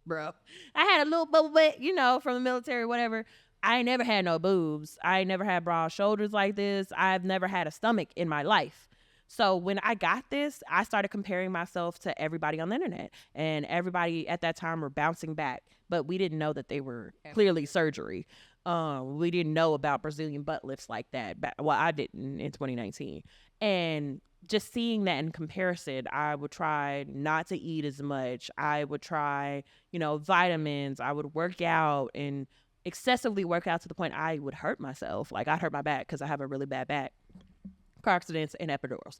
Bro, I had a little bubble butt, from the military, whatever. I ain't never had no boobs. I ain't never had broad shoulders like this. I've never had a stomach in my life. So when I got this, I started comparing myself to everybody on the internet, and everybody at that time were bouncing back, but we didn't know that they were clearly surgery. We didn't know about Brazilian butt lifts like that. Well, I didn't in 2019. And just seeing that in comparison, I would try not to eat as much. I would try, vitamins. I would work out and excessively work out to the point I would hurt myself. Like, I'd hurt my back because I have a really bad back. Car accidents and epidurals.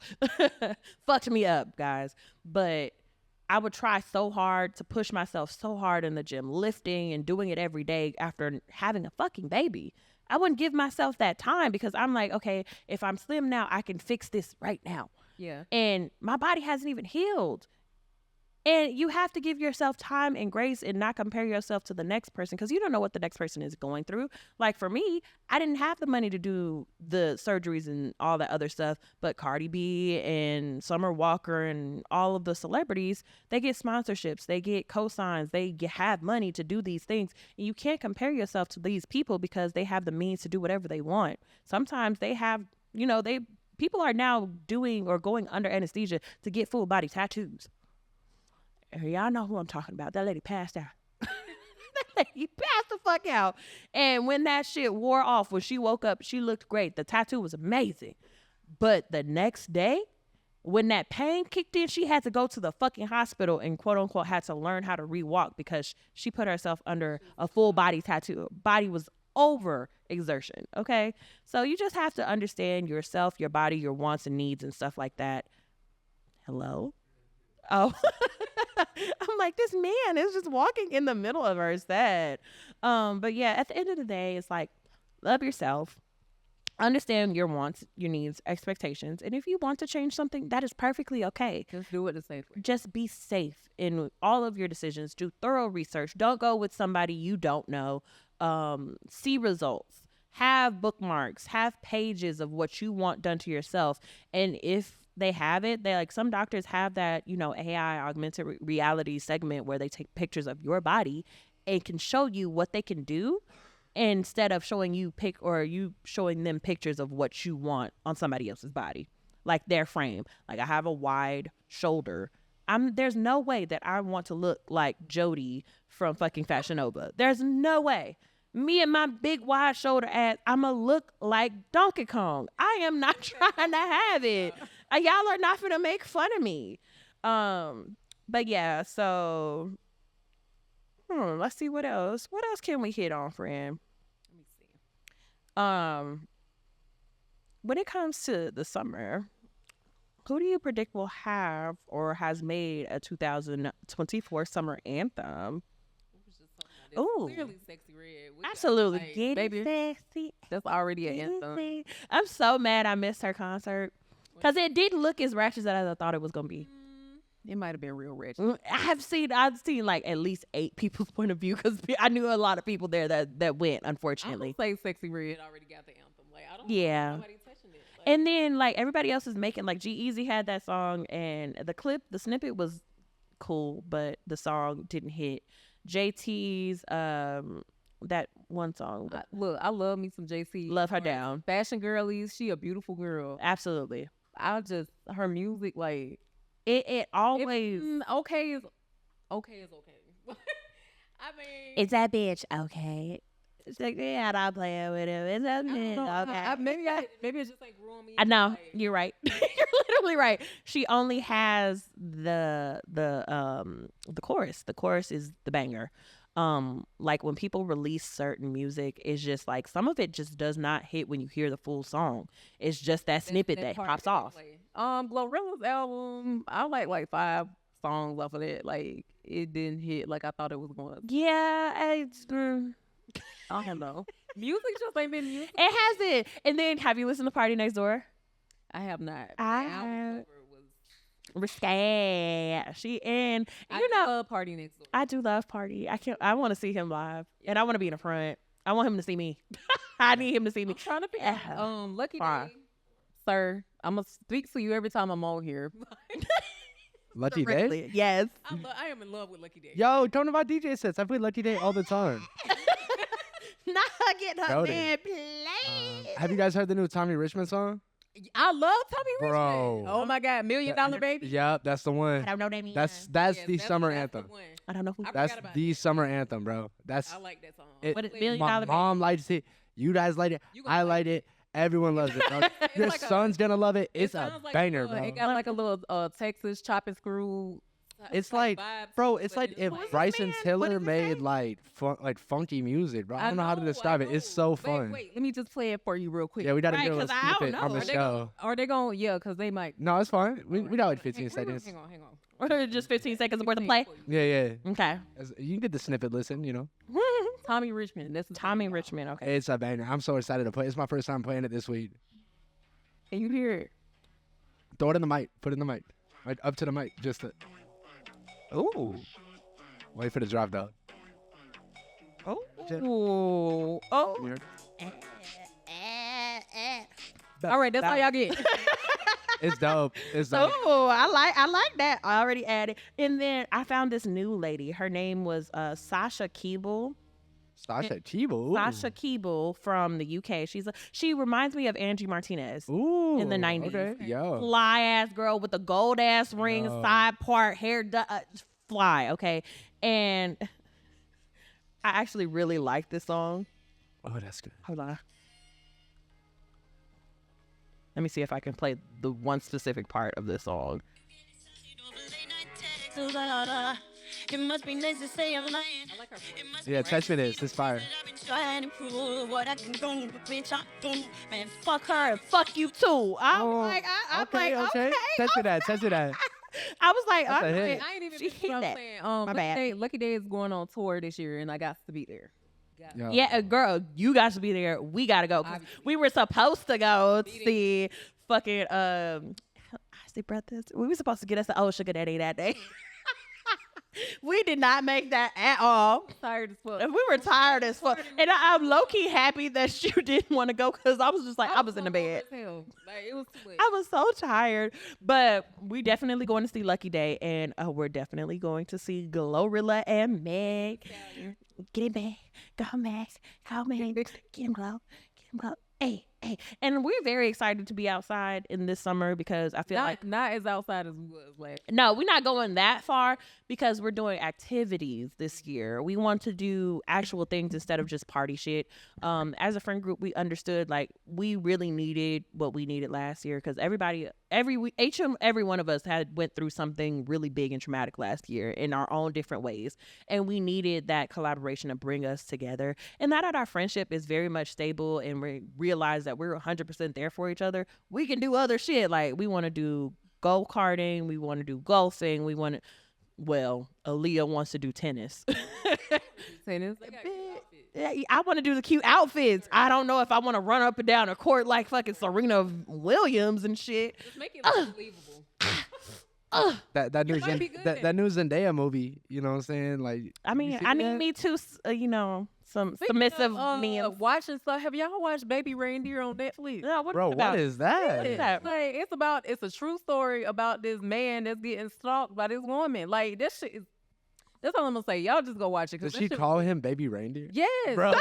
Fucked me up, guys. But I would try so hard to push myself so hard in the gym, lifting and doing it every day after having a fucking baby. I wouldn't give myself that time because I'm like, okay, if I'm slim now, I can fix this right now.
Yeah.
And my body hasn't even healed. And you have to give yourself time and grace and not compare yourself to the next person because you don't know what the next person is going through. Like for me, I didn't have the money to do the surgeries and all that other stuff, but Cardi B and Summer Walker and all of the celebrities, they get sponsorships, they get cosigns, have money to do these things. And you can't compare yourself to these people because they have the means to do whatever they want. Sometimes they have, people are now doing or going under anesthesia to get full body tattoos. Y'all know who I'm talking about. That lady passed out. That lady passed the fuck out. And when that shit wore off, when she woke up, she looked great. The tattoo was amazing. But the next day, when that pain kicked in, she had to go to the fucking hospital and quote unquote had to learn how to re-walk because she put herself under a full body tattoo. Body was over exertion. Okay. So you just have to understand yourself, your body, your wants and needs and stuff like that. Hello? Oh, I'm like, this man is just walking in the middle of her set. But yeah, at the end of the day, it's like, love yourself, understand your wants, your needs, expectations. And if you want to change something, that is perfectly okay.
Just do it the safe way.
Just be safe in all of your decisions. Do thorough research. Don't go with somebody you don't know. See results. Have bookmarks. Have pages of what you want done to yourself. And if they have it, they like some doctors have that, AI augmented reality segment where they take pictures of your body and can show you what they can do instead of showing you you showing them pictures of what you want on somebody else's body, like their frame. Like I have a wide shoulder. There's no way that I want to look like Jody from fucking Fashion Nova. There's no way. Me and my big wide shoulder ass, I'ma look like Donkey Kong. I am not trying to have it. Y'all are not finna make fun of me. But yeah, so let's see what else. What else can we hit on, friend?
Let me see.
When it comes to the summer, who do you predict will have or has made a 2024 summer anthem? Ooh.
Clearly Sexy Red.
Absolutely.
Like,
Get
baby,
sexy.
that's already an anthem.
Sexy. I'm so mad I missed her concert because it didn't look as ratchet as I thought it was gonna be.
It might have been real rich.
I've seen like at least 8 people's point of view because I knew a lot of people there that went, unfortunately.
I would say Sexy Red already got the anthem. Like I don't
Yeah.
know nobody touching it. Like,
And then like everybody else is making like G-Eazy had that song and the snippet was cool, but the song didn't hit. JT's that one song.
look, I love me some JC.
Love her down.
Fashion girlies. She a beautiful girl.
Absolutely.
Her music, like
It always
okay is okay. I mean,
it's that bitch okay. It's like yeah, I'm playing with him. It's that bitch okay.
maybe it just like grew on me.
I know
Like,
you're right. You're literally right. She only has the chorus. The chorus is the banger. Like when people release certain music, it's just like some of it just does not hit when you hear the full song. It's just that snippet that
part
pops
that they
off.
play. Glorilla's album, I like 5 songs off of it. Like it didn't hit like I thought it was going to.
Yeah,
I don't know. Music just ain't been music.
it hasn't. And then have you listened to Party Next Door?
I have not.
I
The album
have.
cover was
Risque.
I do love Party Next Door.
I do love Party. I want to see him live, and I want to be in the front. I want him to see me. I need him to see me.
I'm trying to figure out. Lucky
Fine.
Day, sir. I'm gonna speak to you every time I'm on here.
Lucky Day?
Directly. Yes.
I am in love with Lucky Day.
Yo, don't know about DJ sets. I play Lucky Day all the time.
Not getting her
Noted.
man played.
Have you guys heard the new Tommy Richmond song?
I love Tommy Richmond.
Bro.
Oh my God, $1 Million Baby.
Yep, that's the
I
one.
don't know that mean.
That's
Yes,
the summer
that's
anthem.
the one.
I don't know who.
I
That's
forgot about
the
that.
summer anthem, bro. That's
I like that song.
it.
What is
Wait,
$1 Million
My
Baby?
mom likes it. You guys like it.
You gonna
I
like
like it. Everyone loves it, bro. Your
like a-
son's gonna love it.
It
It's a
sounds like
banger,
It
bro.
got like a little Texas chop and screw.
It's like,
vibe
bro,
to
it's
it,
like
but
if
like-
Bryson
man? What
Tiller
does it
made
say?
like funky music, bro. I don't know how to describe it. It's so fun.
Wait, let me just play it for you real quick.
Yeah, we gotta
Right,
get a
'cause
little
I don't
snippet on
know.
the
Are they
show.
Are they going? Yeah, because they might.
No, it's fine. We got like 15 seconds.
Hang on.
Or just 15 seconds worth of play.
Yeah, yeah.
Okay.
You can get the snippet. Listen, you know,
Tommy Richmond. That's
Tommy Richmond. Okay.
it's a banger. I'm so excited to play. It's my first time playing it this week.
Can you hear it?
Throw it in the mic. Put it in the mic. Right up to the mic. Just to. Ooh. Wait for the drop though.
Oh. Oh.
You heard?
All right, that's all y'all get.
It's dope. It's dope.
Oh, I like that. I already added. And then I found this new lady. Her name was Sasha Keeble.
Sasha Chibo.
Sasha Keeble from the UK. She reminds me of Angie Martinez.
Ooh.
in the 90s.
Okay. Yo.
Fly ass girl with the gold ass ring,
Yo.
side part, hair fly, okay? And I actually really like this song.
Oh, that's good.
Hold on. Let me see if I can play the one specific part of this song.
It must be nice to say I'm lying.
I like her voice.
Yeah, touch me this. It's fire.
Trying to prove what I can do, but bitch, I don't.
Man, fuck her. Fuck you too. I'm
Oh,
like,
okay.
okay.
Touch me that. Touch me that.
I was like,
That's a
okay.
hit.
I ain't even
She
finished
hit
what I'm
that.
saying.
My bad.
Lucky Day is going on tour this year, and I got to be there.
Yo.
Yeah, girl, you got to be there. We got to go. 'Cause
Obviously.
we were supposed to go
Be there.
see fucking, I say brothers. We were supposed to get us the old sugar daddy that day. We did not make that at all.
Tired as fuck.
And we were tired as fuck. And I'm low-key happy that you didn't want to go because I was just like, I was in the
so
bed.
over as hell. Like, it was too much.
I was so tired. But we definitely going to see Lucky Day. And we're definitely going to see Glorilla and Meg. Get it back. Go Max. Go Meg. Get him glow. Get him glow. Hey, hey, and we're very excited to be outside in this summer because I feel like
not as outside as we was last.
no, we're not going that far because we're doing activities this year. We want to do actual things instead of just party shit. As a friend group, we understood like we really needed what we needed last year because every one of us went through something really big and traumatic last year in our own different ways, and we needed that collaboration to bring us together. And now that our friendship is very much stable and we realize that we're 100% there for each other, we can do other shit. Like we want to do go-karting, we want to do golfing, Aaliyah wants to do tennis.
Tennis.
I want to do the cute outfits. I don't know if I want to run up and down a court like fucking Serena Williams and shit.
Just make it believable.
That new
might be good.
that new Zendaya movie, you know what I'm saying? Like,
I mean, I need me to, some submissive memes.
Watching stuff. Have y'all watched Baby Reindeer on Netflix?
No,
bro, what is that?
What is that?
Like, it's a true story about this man that's getting stalked by this woman. Like, this shit is, that's all I'm gonna say. Y'all just go watch it.
Does she call him Baby Reindeer?
Yes.
Bro,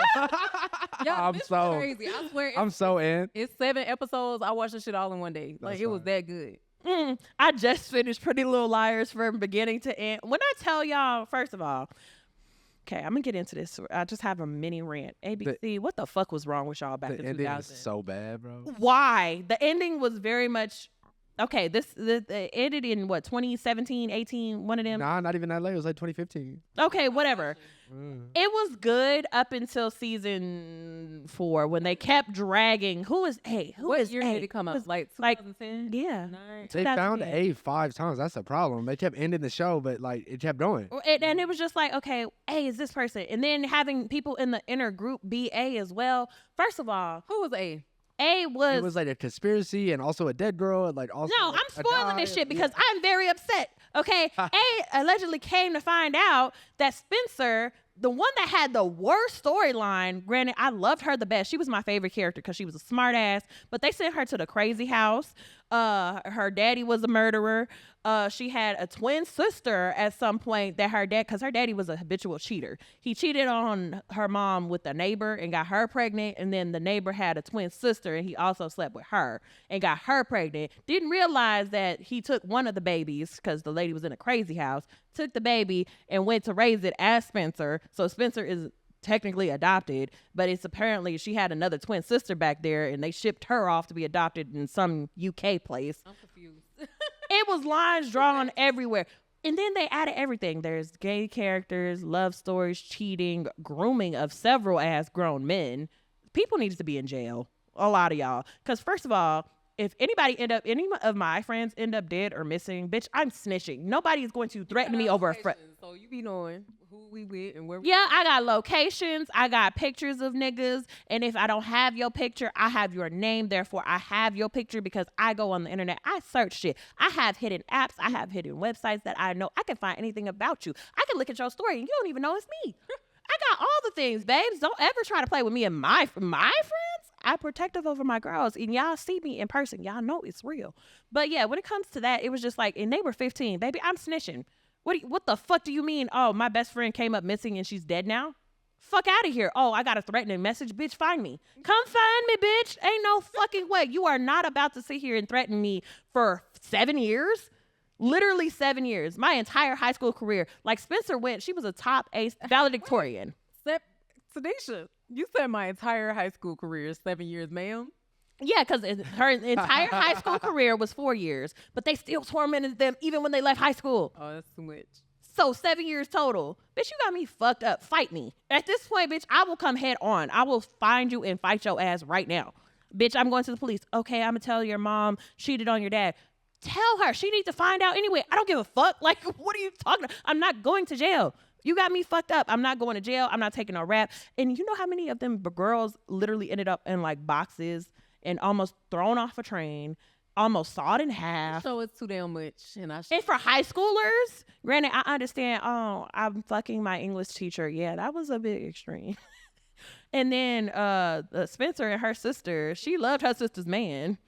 Y'all,
I'm
this is
so
crazy. I swear.
I'm so in.
It's 7 episodes. I watched this shit all in one day. Like,
That's
it was
fine.
that good.
I just finished Pretty Little Liars from beginning to end. When I tell y'all, first of all, okay, I'm gonna get into this. I just have a mini rant. ABC, what the fuck was wrong with y'all back
The
in
ending
2000?
is so bad, bro.
Why? The ending was very much okay. This ended in what 2017, 18. One of them.
Nah, not even that late. It was like 2015.
Okay, whatever. It was good up until season 4 when they kept dragging.
What year did it come out? Like 2010?
Yeah.
They found
2010.
A 5 times. That's the problem. They kept ending the show, but like it kept going.
And it was just like, okay, A is this person. And then having people in the inner group be A as well. First of all,
Who was A?
A was...
It was like a conspiracy and also a dead girl and like also.
No,
like,
I'm
a
spoiling
guy.
this shit because I'm very upset. Okay, A allegedly came to find out that Spencer, the one that had the worst storyline, granted, I loved her the best. She was my favorite character because she was a smart ass, but they sent her to the crazy house. Her daddy was a murderer. She had a twin sister at some point that because her daddy was a habitual cheater. He cheated on her mom with a neighbor and got her pregnant. And then the neighbor had a twin sister and he also slept with her and got her pregnant. Didn't realize that he took one of the babies because the lady was in a crazy house, took the baby and went to raise it as Spencer. So Spencer is technically adopted, but it's apparently she had another twin sister back there and they shipped her off to be adopted in some UK place.
I'm confused.
It was lines drawn everywhere. And then they added everything. There's gay characters, love stories, cheating, grooming of several ass grown men. People needs to be in jail. A lot of y'all. Because first of all, if any of my friends end up dead or missing, bitch, I'm snitching. Nobody is going to threaten me over a friend.
So you be knowing who we with and where we.
Yeah, I got locations. I got pictures of niggas. And if I don't have your picture, I have your name. Therefore, I have your picture because I go on the internet. I search shit. I have hidden apps. I have hidden websites that I know. I can find anything about you. I can look at your story and you don't even know it's me. I got all the things, babes. Don't ever try to play with me and my friends. I'm protective over my girls, and y'all see me in person. Y'all know it's real. But yeah, when it comes to that, it was just like, and they were 15, baby. I'm snitching. What the fuck do you mean? Oh, my best friend came up missing and she's dead now? Fuck out of here. Oh, I got a threatening message. Bitch, find me. Come find me, bitch. Ain't no fucking way. You are not about to sit here and threaten me for 7 years. Literally 7 years. My entire high school career. Like Spencer went, she was a top ace valedictorian.
Tanisha, you said my entire high school career is 7 years, ma'am.
Yeah, because her entire high school career was 4 years, but they still tormented them even when they left high school.
Oh, that's too much.
So 7 years total. Bitch, you got me fucked up. Fight me. At this point, bitch, I will come head on. I will find you and fight your ass right now. Bitch, I'm going to the police. Okay, I'm going to tell your mom cheated on your dad. Tell her. She needs to find out anyway. I don't give a fuck. Like, what are you talking about? I'm not going to jail. You got me fucked up. I'm not going to jail. I'm not taking no rap. And you know how many of them girls literally ended up in like boxes and almost thrown off a train, almost sawed in half.
So it's too damn much. And
for high schoolers, granted, I understand, oh, I'm fucking my English teacher. Yeah, that was a bit extreme. And then Spencer and her sister, she loved her sister's man.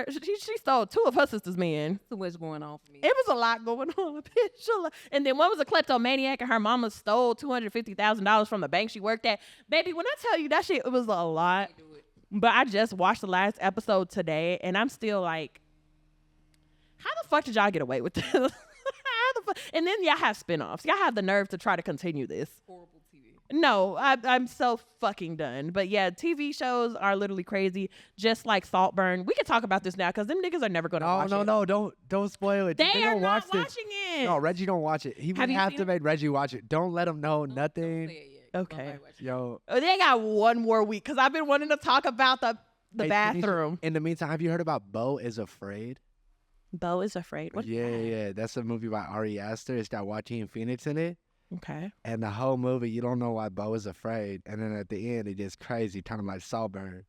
She stole 2 of her sister's men.
Too much going on for me.
It was a lot going on, bitch. And then one was a kleptomaniac, and her mama stole $250,000 from the bank she worked at. Baby, when I tell you that shit, it was a lot. But I just watched the last episode today, and I'm still like, how the fuck did y'all get away with this? How the fuck? And then y'all have spinoffs. Y'all have the nerve to try to continue this.
Horrible TV.
No, I'm so fucking done. But yeah, TV shows are literally crazy, just like Saltburn. We can talk about this now because them niggas are never going to watch it.
No, don't spoil it.
They
They
are
don't
not
watch this.
watching it.
No, Reggie don't watch it. He would
you
have
seen
to
it?
make Reggie watch it. Don't let him know
Don't
nothing.
say it yet.
Okay.
Yo,
Oh, they got one more week because I've been wanting to talk about the
hey, Tanisha,
bathroom.
in the meantime, have you heard about Beau is Afraid?
Beau is Afraid. What?
Yeah. That's a movie by Ari Aster. It's got Joaquin Phoenix in it.
Okay.
And the whole movie, you don't know why Beau is afraid. And then at the end, it gets crazy, kind of like Saltburn.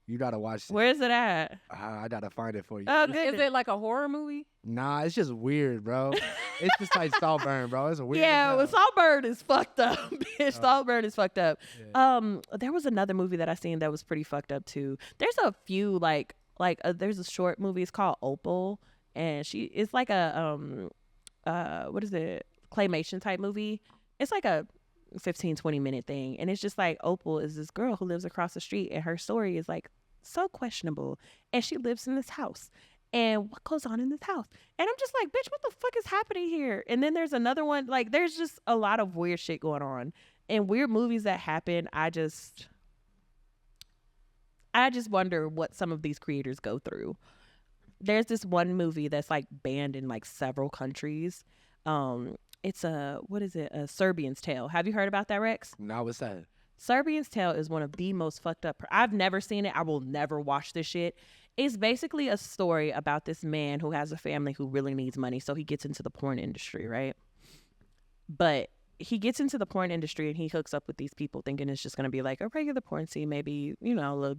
You gotta watch it.
Where's it at?
I gotta find it for you.
Oh,
Is
good.
it like a horror movie?
Nah, it's just weird, bro. It's just like Saltburn, bro. It's weird.
Yeah, well,
as hell.
Saltburn is fucked up, bitch. Saltburn is fucked up.
Yeah.
There was another movie that I seen that was pretty fucked up too. There's a few there's a short movie. It's called Opal, and it's like a what is it? Claymation type movie. It's like a 15-20 minute thing, and it's just like Opal is this girl who lives across the street, and her story is like so questionable, and she lives in this house, and what goes on in this house, and I'm just like, bitch, what the fuck is happening here? And then there's another one, like there's just a lot of weird shit going on and weird movies that happen. I just wonder what some of these creators go through. There's this one movie that's like banned in like several countries. It's a Serbian's Tale. Have you heard about that, Rex?
Nah, what's that?
Serbian's Tale is one of the most fucked up. I've never seen it. I will never watch this shit. It's basically a story about this man who has a family who really needs money. So he gets into the porn industry, right? But he gets into the porn industry and he hooks up with these people thinking it's just going to be like a regular porn scene. Maybe, a little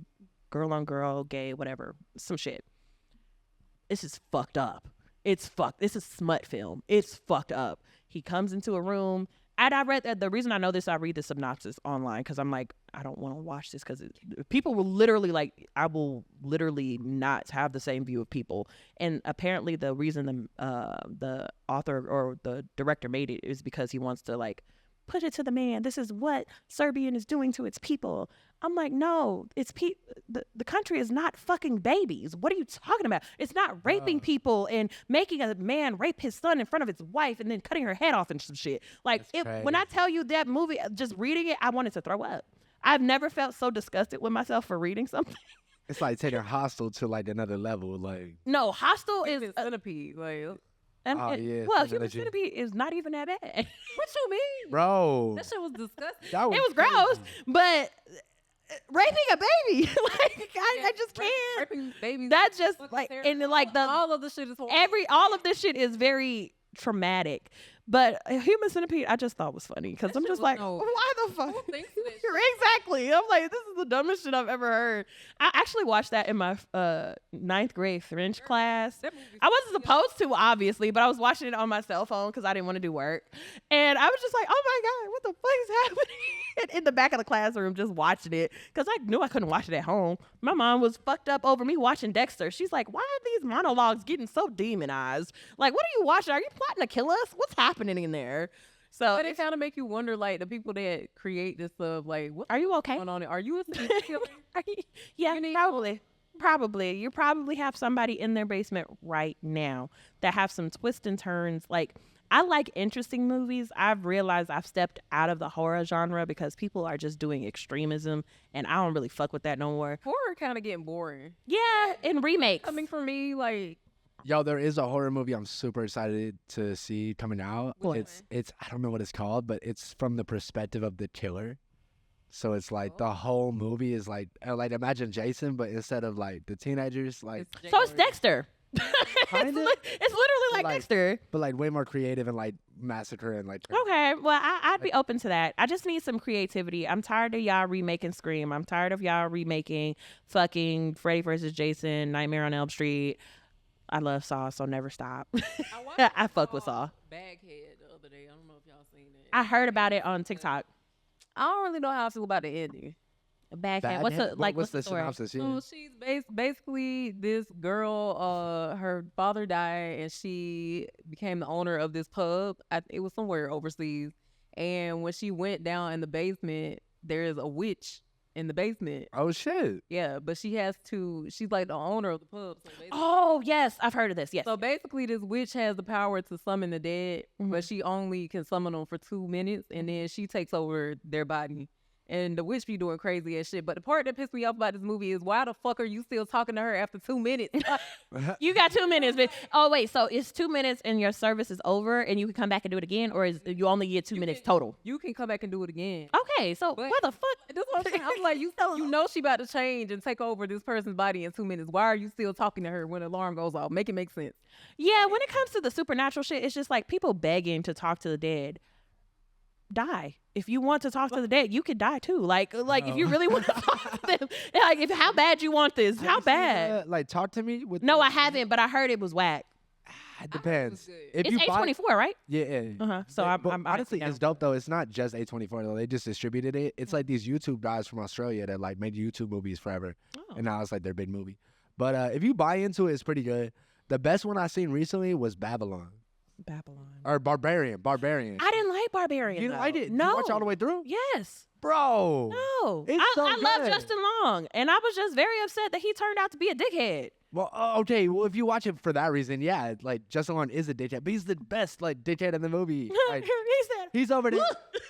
girl on girl, gay, whatever, some shit. This is fucked up. It's fucked. This is smut film. It's fucked up. He comes into a room. And I read that the reason I know this, I read the synopsis online because I'm like, I don't want to watch this because people will literally I will literally not have the same view of people. And apparently the reason the author or the director made it is because he wants to put it to the man. This is what Serbian is doing to its people. I'm like, no, the country is not fucking babies. What are you talking about? It's not raping people and making a man rape his son in front of his wife and then cutting her head off and some shit. When I tell you that movie, just reading it, I wanted to throw up. I've never felt so disgusted with myself for reading something.
It's like taking Hostel to another level.
No, Hostel is
Human Centipede.
Human Centipede is not even that bad.
What you mean?
Bro.
That shit was disgusting.
That
It was gross, but raping a baby, I just can't.
Raping babies.
That's just
terrible. All of the shit is horrible.
all of this shit is very traumatic. But Human Centipede, I just thought was funny because I'm just like, why the fuck?
Who thinks of that shit?
Exactly. I'm like, this is the dumbest shit I've ever heard. I actually watched that in my 9th grade French class.
That movie's
I wasn't supposed to, obviously, but I was watching it on my cell phone because I didn't want to do work. And I was just like, oh my God, what the fuck is happening? In the back of the classroom, just watching it because I knew I couldn't watch it at home. My mom was fucked up over me watching Dexter. She's like, why are these monologues getting so demonized? Like, what are you watching? Are you plotting to kill us? What's happening in there? So
But it kind of make you wonder, the people that create this stuff, what
are you okay?
going on? Are you a serial killer?
Yeah, probably. You probably have somebody in their basement right now that have some twists and turns. I like interesting movies. I've realized I've stepped out of the horror genre because people are just doing extremism, and I don't really fuck with that no more.
Horror kind of getting boring.
Yeah, in remakes.
For me,
Yo, there is a horror movie I'm super excited to see coming out.
What?
It's I don't know what it's called, but it's from the perspective of the killer. So it's the whole movie is imagine Jason, but instead of the teenagers,
So it's Dexter.
Kinda,
it's literally like Dexter,
but way more creative and massacre and
Okay, well I'd be open to that. I just need some creativity. I'm tired of y'all remaking Scream. I'm tired of y'all remaking fucking Freddy vs. Jason, Nightmare on Elm Street. I love Saw, so never stop. I fuck with Saw.
Baghead the other day. I don't know if y'all seen it.
I heard about it on TikTok.
I don't really know how I feel about the ending.
Baghead. What's the story?
synopsis? Yeah.
So she's basically this girl. Her father died, and she became the owner of this pub. It was somewhere overseas. And when she went down in the basement, there is a witch in the basement.
Oh shit.
Yeah, but she's like the owner of the pub. So
Oh, yes. I've heard of this. Yes.
So basically, this witch has the power to summon the dead, but she only can summon them for 2 minutes, and then she takes over their body. And the witch be doing crazy as shit. But the part that pissed me off about this movie is why the fuck are you still talking to her after 2 minutes?
You got 2 minutes, but oh wait, so it's 2 minutes and your service is over and you can come back and do it again, or is you only get 2 minutes total?
You can come back and do it again.
Okay, so
But-
what the fuck?
That's what I'm saying. I'm like, you know she about to change and take over this person's body in 2 minutes. Why are you still talking to her when the alarm goes off? Make it make sense.
Yeah, when it comes to the supernatural shit, it's just like people begging to talk to the dead. Die. If you want to talk to the dead, you could die too. Like if you really want to talk to them, like if how bad you want this, how bad?
Like talk to me with.
No, I haven't, but I heard it was whack.
It depends.
good.
If
It's
you buy-
A24, right?
Yeah.
Uh-huh. So
But
I'm
honestly,
down.
it's dope though. It's not just A24 though. They just distributed it. It's like these YouTube guys from Australia that like made YouTube movies forever,
Oh.
and now it's like their big movie. But if you buy into it, it's pretty good. The best one I seen recently was Babylon
Babylon.
or Barbarian.
I didn't like Barbarian.
You didn't like it?
No.
Did you watch it all the way through?
Yes.
Bro.
No.
It's so
I love
good.
Justin Long, and I was just very upset that he turned out to be a dickhead.
Well, okay. Well, if you watch it for that reason, yeah, like Justin Long is a dickhead, but he's the best like dickhead in the movie. Like,
He said,
he's over there,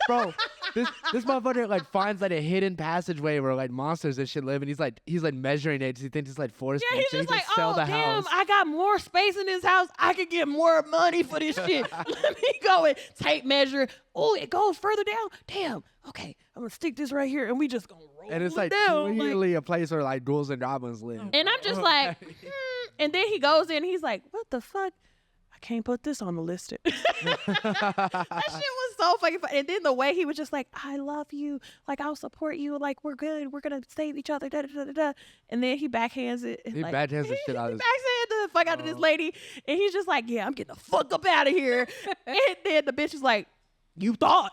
bro. This motherfucker like finds like a hidden passageway where like monsters and shit live, and he's like measuring it. He thinks it's like forest.
yeah, he's
so
just
he
like,
sell
oh,
the
damn,
house.
I got more space in this house. I could get more money for this shit. Let me go and tape measure. Oh, it goes further down. Damn. Okay, I'm gonna stick this right here, and we just gonna roll
And it's
it
like
down. Like,
clearly a place where like ghouls and goblins live.
and I'm just like, and then he goes in, and he's like, what the fuck? I can't put this on the list. That shit was so fucking fun. And then the way he was just like, I love you. Like, I'll support you. Like, we're good. We're going to save each other. Da, da, da, da, da. And then he backhands it.
He
like,
backhands the shit out
he
of his.
backhand the fuck out of this lady. And he's just like, yeah, I'm getting the fuck up out of here. And then the bitch is like, you thought.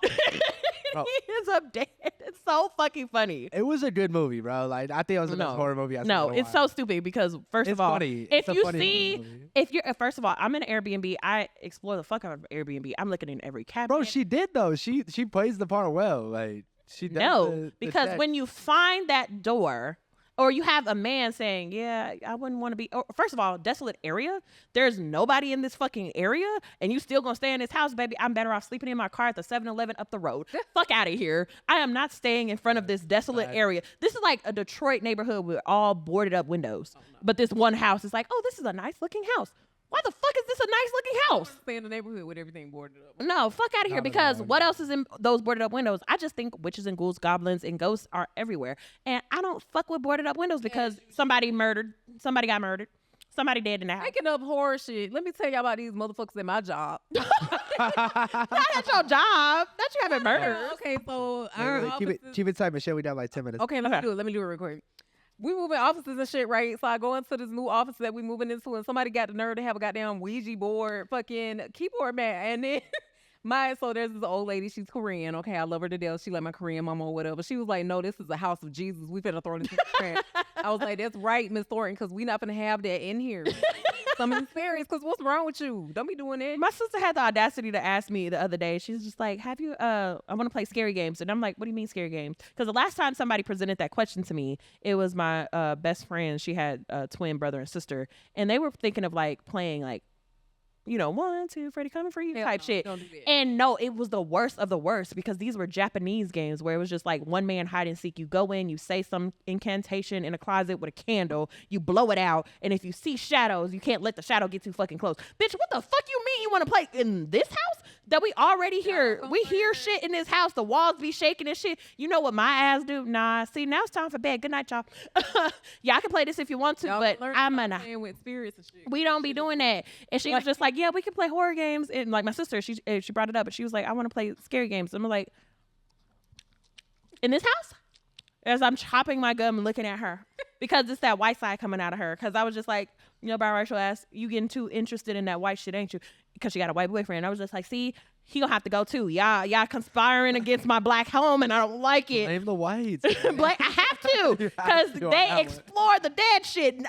Oh.
He ends up dead. It's so fucking funny.
It was a good movie, bro. Like I think it was the best
No.
horror movie I've seen.
No,
in a
it's so
while.
stupid because first
It's
of all,
funny.
if
It's a
you
funny
see,
movie.
if you're first of all, I'm in an Airbnb. I explore the fuck out of Airbnb. I'm looking in every cabinet.
Bro, she did though. She plays the part well. Like she does
no,
the
because
check.
when you find that door, or you have a man saying, "Yeah, I wouldn't want to be." Or, first of all, desolate area. There's nobody in this fucking area, and you still gonna stay in this house, baby? I'm better off sleeping in my car at the 7-Eleven up the road. Fuck out of here! I am not staying in front of this desolate area. This is like a Detroit neighborhood with all boarded up windows, but this one house is like, oh, this is a nice looking house. Why the fuck is this a nice looking house?
Stay in the neighborhood with everything boarded up.
No, fuck out of here,
No,
because
no.
what else is in those boarded up windows? I just think witches and ghouls, goblins and ghosts are everywhere. And I don't fuck with boarded up windows because somebody got murdered, somebody dead in the house.
Making up horror shit. Let me tell y'all about these motherfuckers at my job.
Not at your job. That you haven't murdered.
Okay, so
Wait,
our
wait,
offices-
keep it tight, Michelle. We got like 10 minutes.
Okay, let me do it. Let me do it real quick. We moving offices and shit, right? So I go into this new office that we moving into, and somebody got the nerve to have a goddamn Ouija board, fucking keyboard mat, and then so there's this old lady. She's Korean. Okay, I love her to death. She like my Korean mama or whatever. She was like, "No, this is a house of Jesus. We finna throw this in the trash." I was like, "That's right, Miss Thornton, because we not finna have that in here." Some of these fairies, because what's wrong with you? Don't be doing that.
My sister had the audacity to ask me the other day. She's just like, have you, I want to play scary games. And I'm like, what do you mean scary games? Because the last time somebody presented that question to me, it was my best friend. She had a twin brother and sister. And they were thinking of like playing like, 1, 2, Freddy coming for you
Hell
type
no,
shit.
don't do that.
And no, it was the worst of the worst because these were Japanese games where it was just like one man hide and seek. You go in, you say some incantation in a closet with a candle, you blow it out, and if you see shadows, you can't let the shadow get too fucking close. Bitch, what the fuck you mean you want to play in this house? That we already hear. We hear shit in this house. The walls be shaking and shit. You know what my ass do? Nah, see, now it's time for bed. Good night, y'all. Y'all can play this if you want to,
Y'all
but
learn
I'm
about
gonna.
playing with spirits and shit.
We don't be doing that. And she was just like, yeah, we can play horror games. And like my sister, she brought it up, but she was like, I want to play scary games. And I'm like, in this house? As I'm chopping my gum and looking at her because it's that white side coming out of her. Because I was just like, biracial ass, you getting too interested in that white shit, ain't you? Because she got a white boyfriend. I was just like, see, he gonna have to go too. Y'all conspiring against my black home, and I don't like it.
Blame the whites.
Black, I have to because
to on
they
that one.
explore the dead shit. And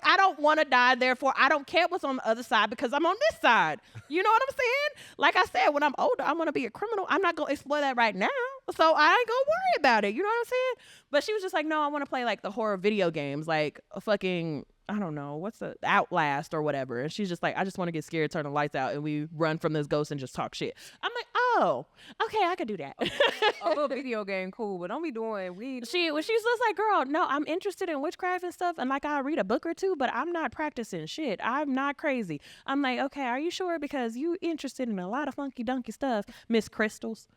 I don't want to die. Therefore, I don't care what's on the other side because I'm on this side. You know what I'm saying? Like I said, when I'm older, I want to be a criminal. I'm not gonna explore that right now. So I ain't gonna worry about it. You know what I'm saying? But she was just like, no, I want to play like the horror video games, like a fucking, I don't know, what's the Outlast or whatever. And she's just like, I just want to get scared, turn the lights out, and we run from this ghost and just talk shit. I'm like, oh, okay, I could do that.
A little video game, cool, but don't be doing weed.
She's just like, girl, no, I'm interested in witchcraft and stuff, and like I'll read a book or two, but I'm not practicing shit. I'm not crazy. I'm like, okay, are you sure? Because you interested in a lot of funky dunky stuff, Miss Crystals.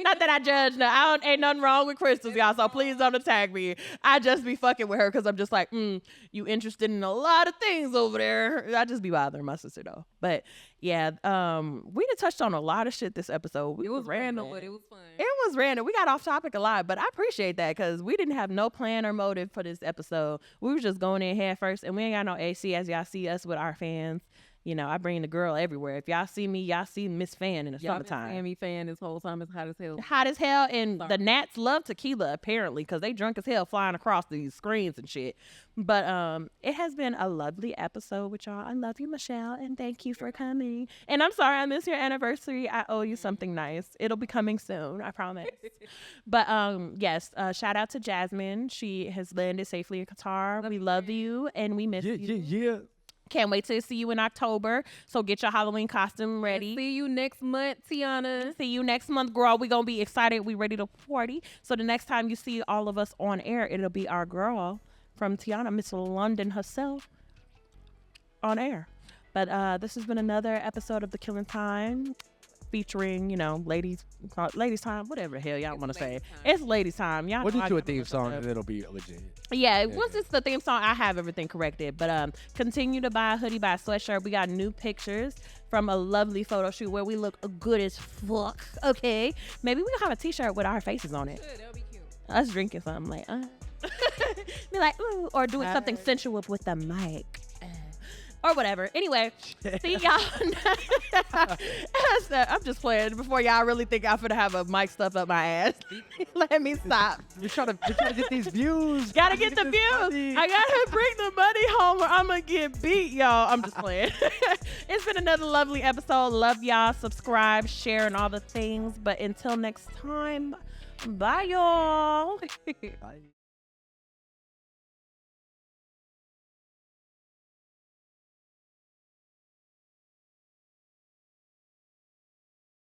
Not that I judge. No, ain't nothing wrong with crystals, y'all. So please don't attack me. I just be fucking with her because I'm just like, you interested in a lot of things over there. I just be bothering my sister though. But yeah, we done touched on a lot of shit this episode.
It was random, but it was fun.
It was random. We got off topic a lot, but I appreciate that because we didn't have no plan or motive for this episode. We were just going in head first, and we ain't got no AC as y'all see us with our fans. You know, I bring the girl everywhere. If y'all see me, y'all see Miss Fan in the summertime.
Y'all been fan this whole time. It's hot as hell.
Hot as hell, and the gnats love tequila apparently because they drunk as hell flying across these screens and shit. But it has been a lovely episode with y'all. I love you, Michelle, and thank you for coming. And I'm sorry I missed your anniversary. I owe you something nice. It'll be coming soon, I promise. But yes, shout out to Jasmine. She has landed safely in Qatar. We love you, and we miss you.
Yeah.
Can't wait to see you in October. So get your Halloween costume ready.
See you next month, Tiana.
See you next month, girl. We're going to be excited. We ready to party. So the next time you see all of us on air, it'll be our girl from Tiana, Miss London herself, on air. But this has been another episode of The Killing Time, featuring, you know, Ladies Time, whatever the hell y'all want to say. It's Ladies Time. Y'all
We'll
know
just
I
do a
get
theme
messed
song
up.
and it'll be legit.
Yeah, once it's the theme song, I have everything corrected. But continue to buy a hoodie, buy a sweatshirt. We got new pictures from a lovely photo shoot where we look good as fuck. Okay, maybe we'll have a t-shirt with our faces on it.
That'll be cute.
Us drinking something like, be like, ooh, or doing something sensual with the mic. Or whatever. Anyway, see y'all. I'm just playing before y'all really think I'm finna have a mic stuff up my ass. Let me stop.
We're trying to get these views.
Gotta get the views. I gotta bring the money home or I'm gonna get beat, y'all. I'm just playing. It's been another lovely episode. Love y'all. Subscribe, share, and all the things. But until next time, bye, y'all.
Bye.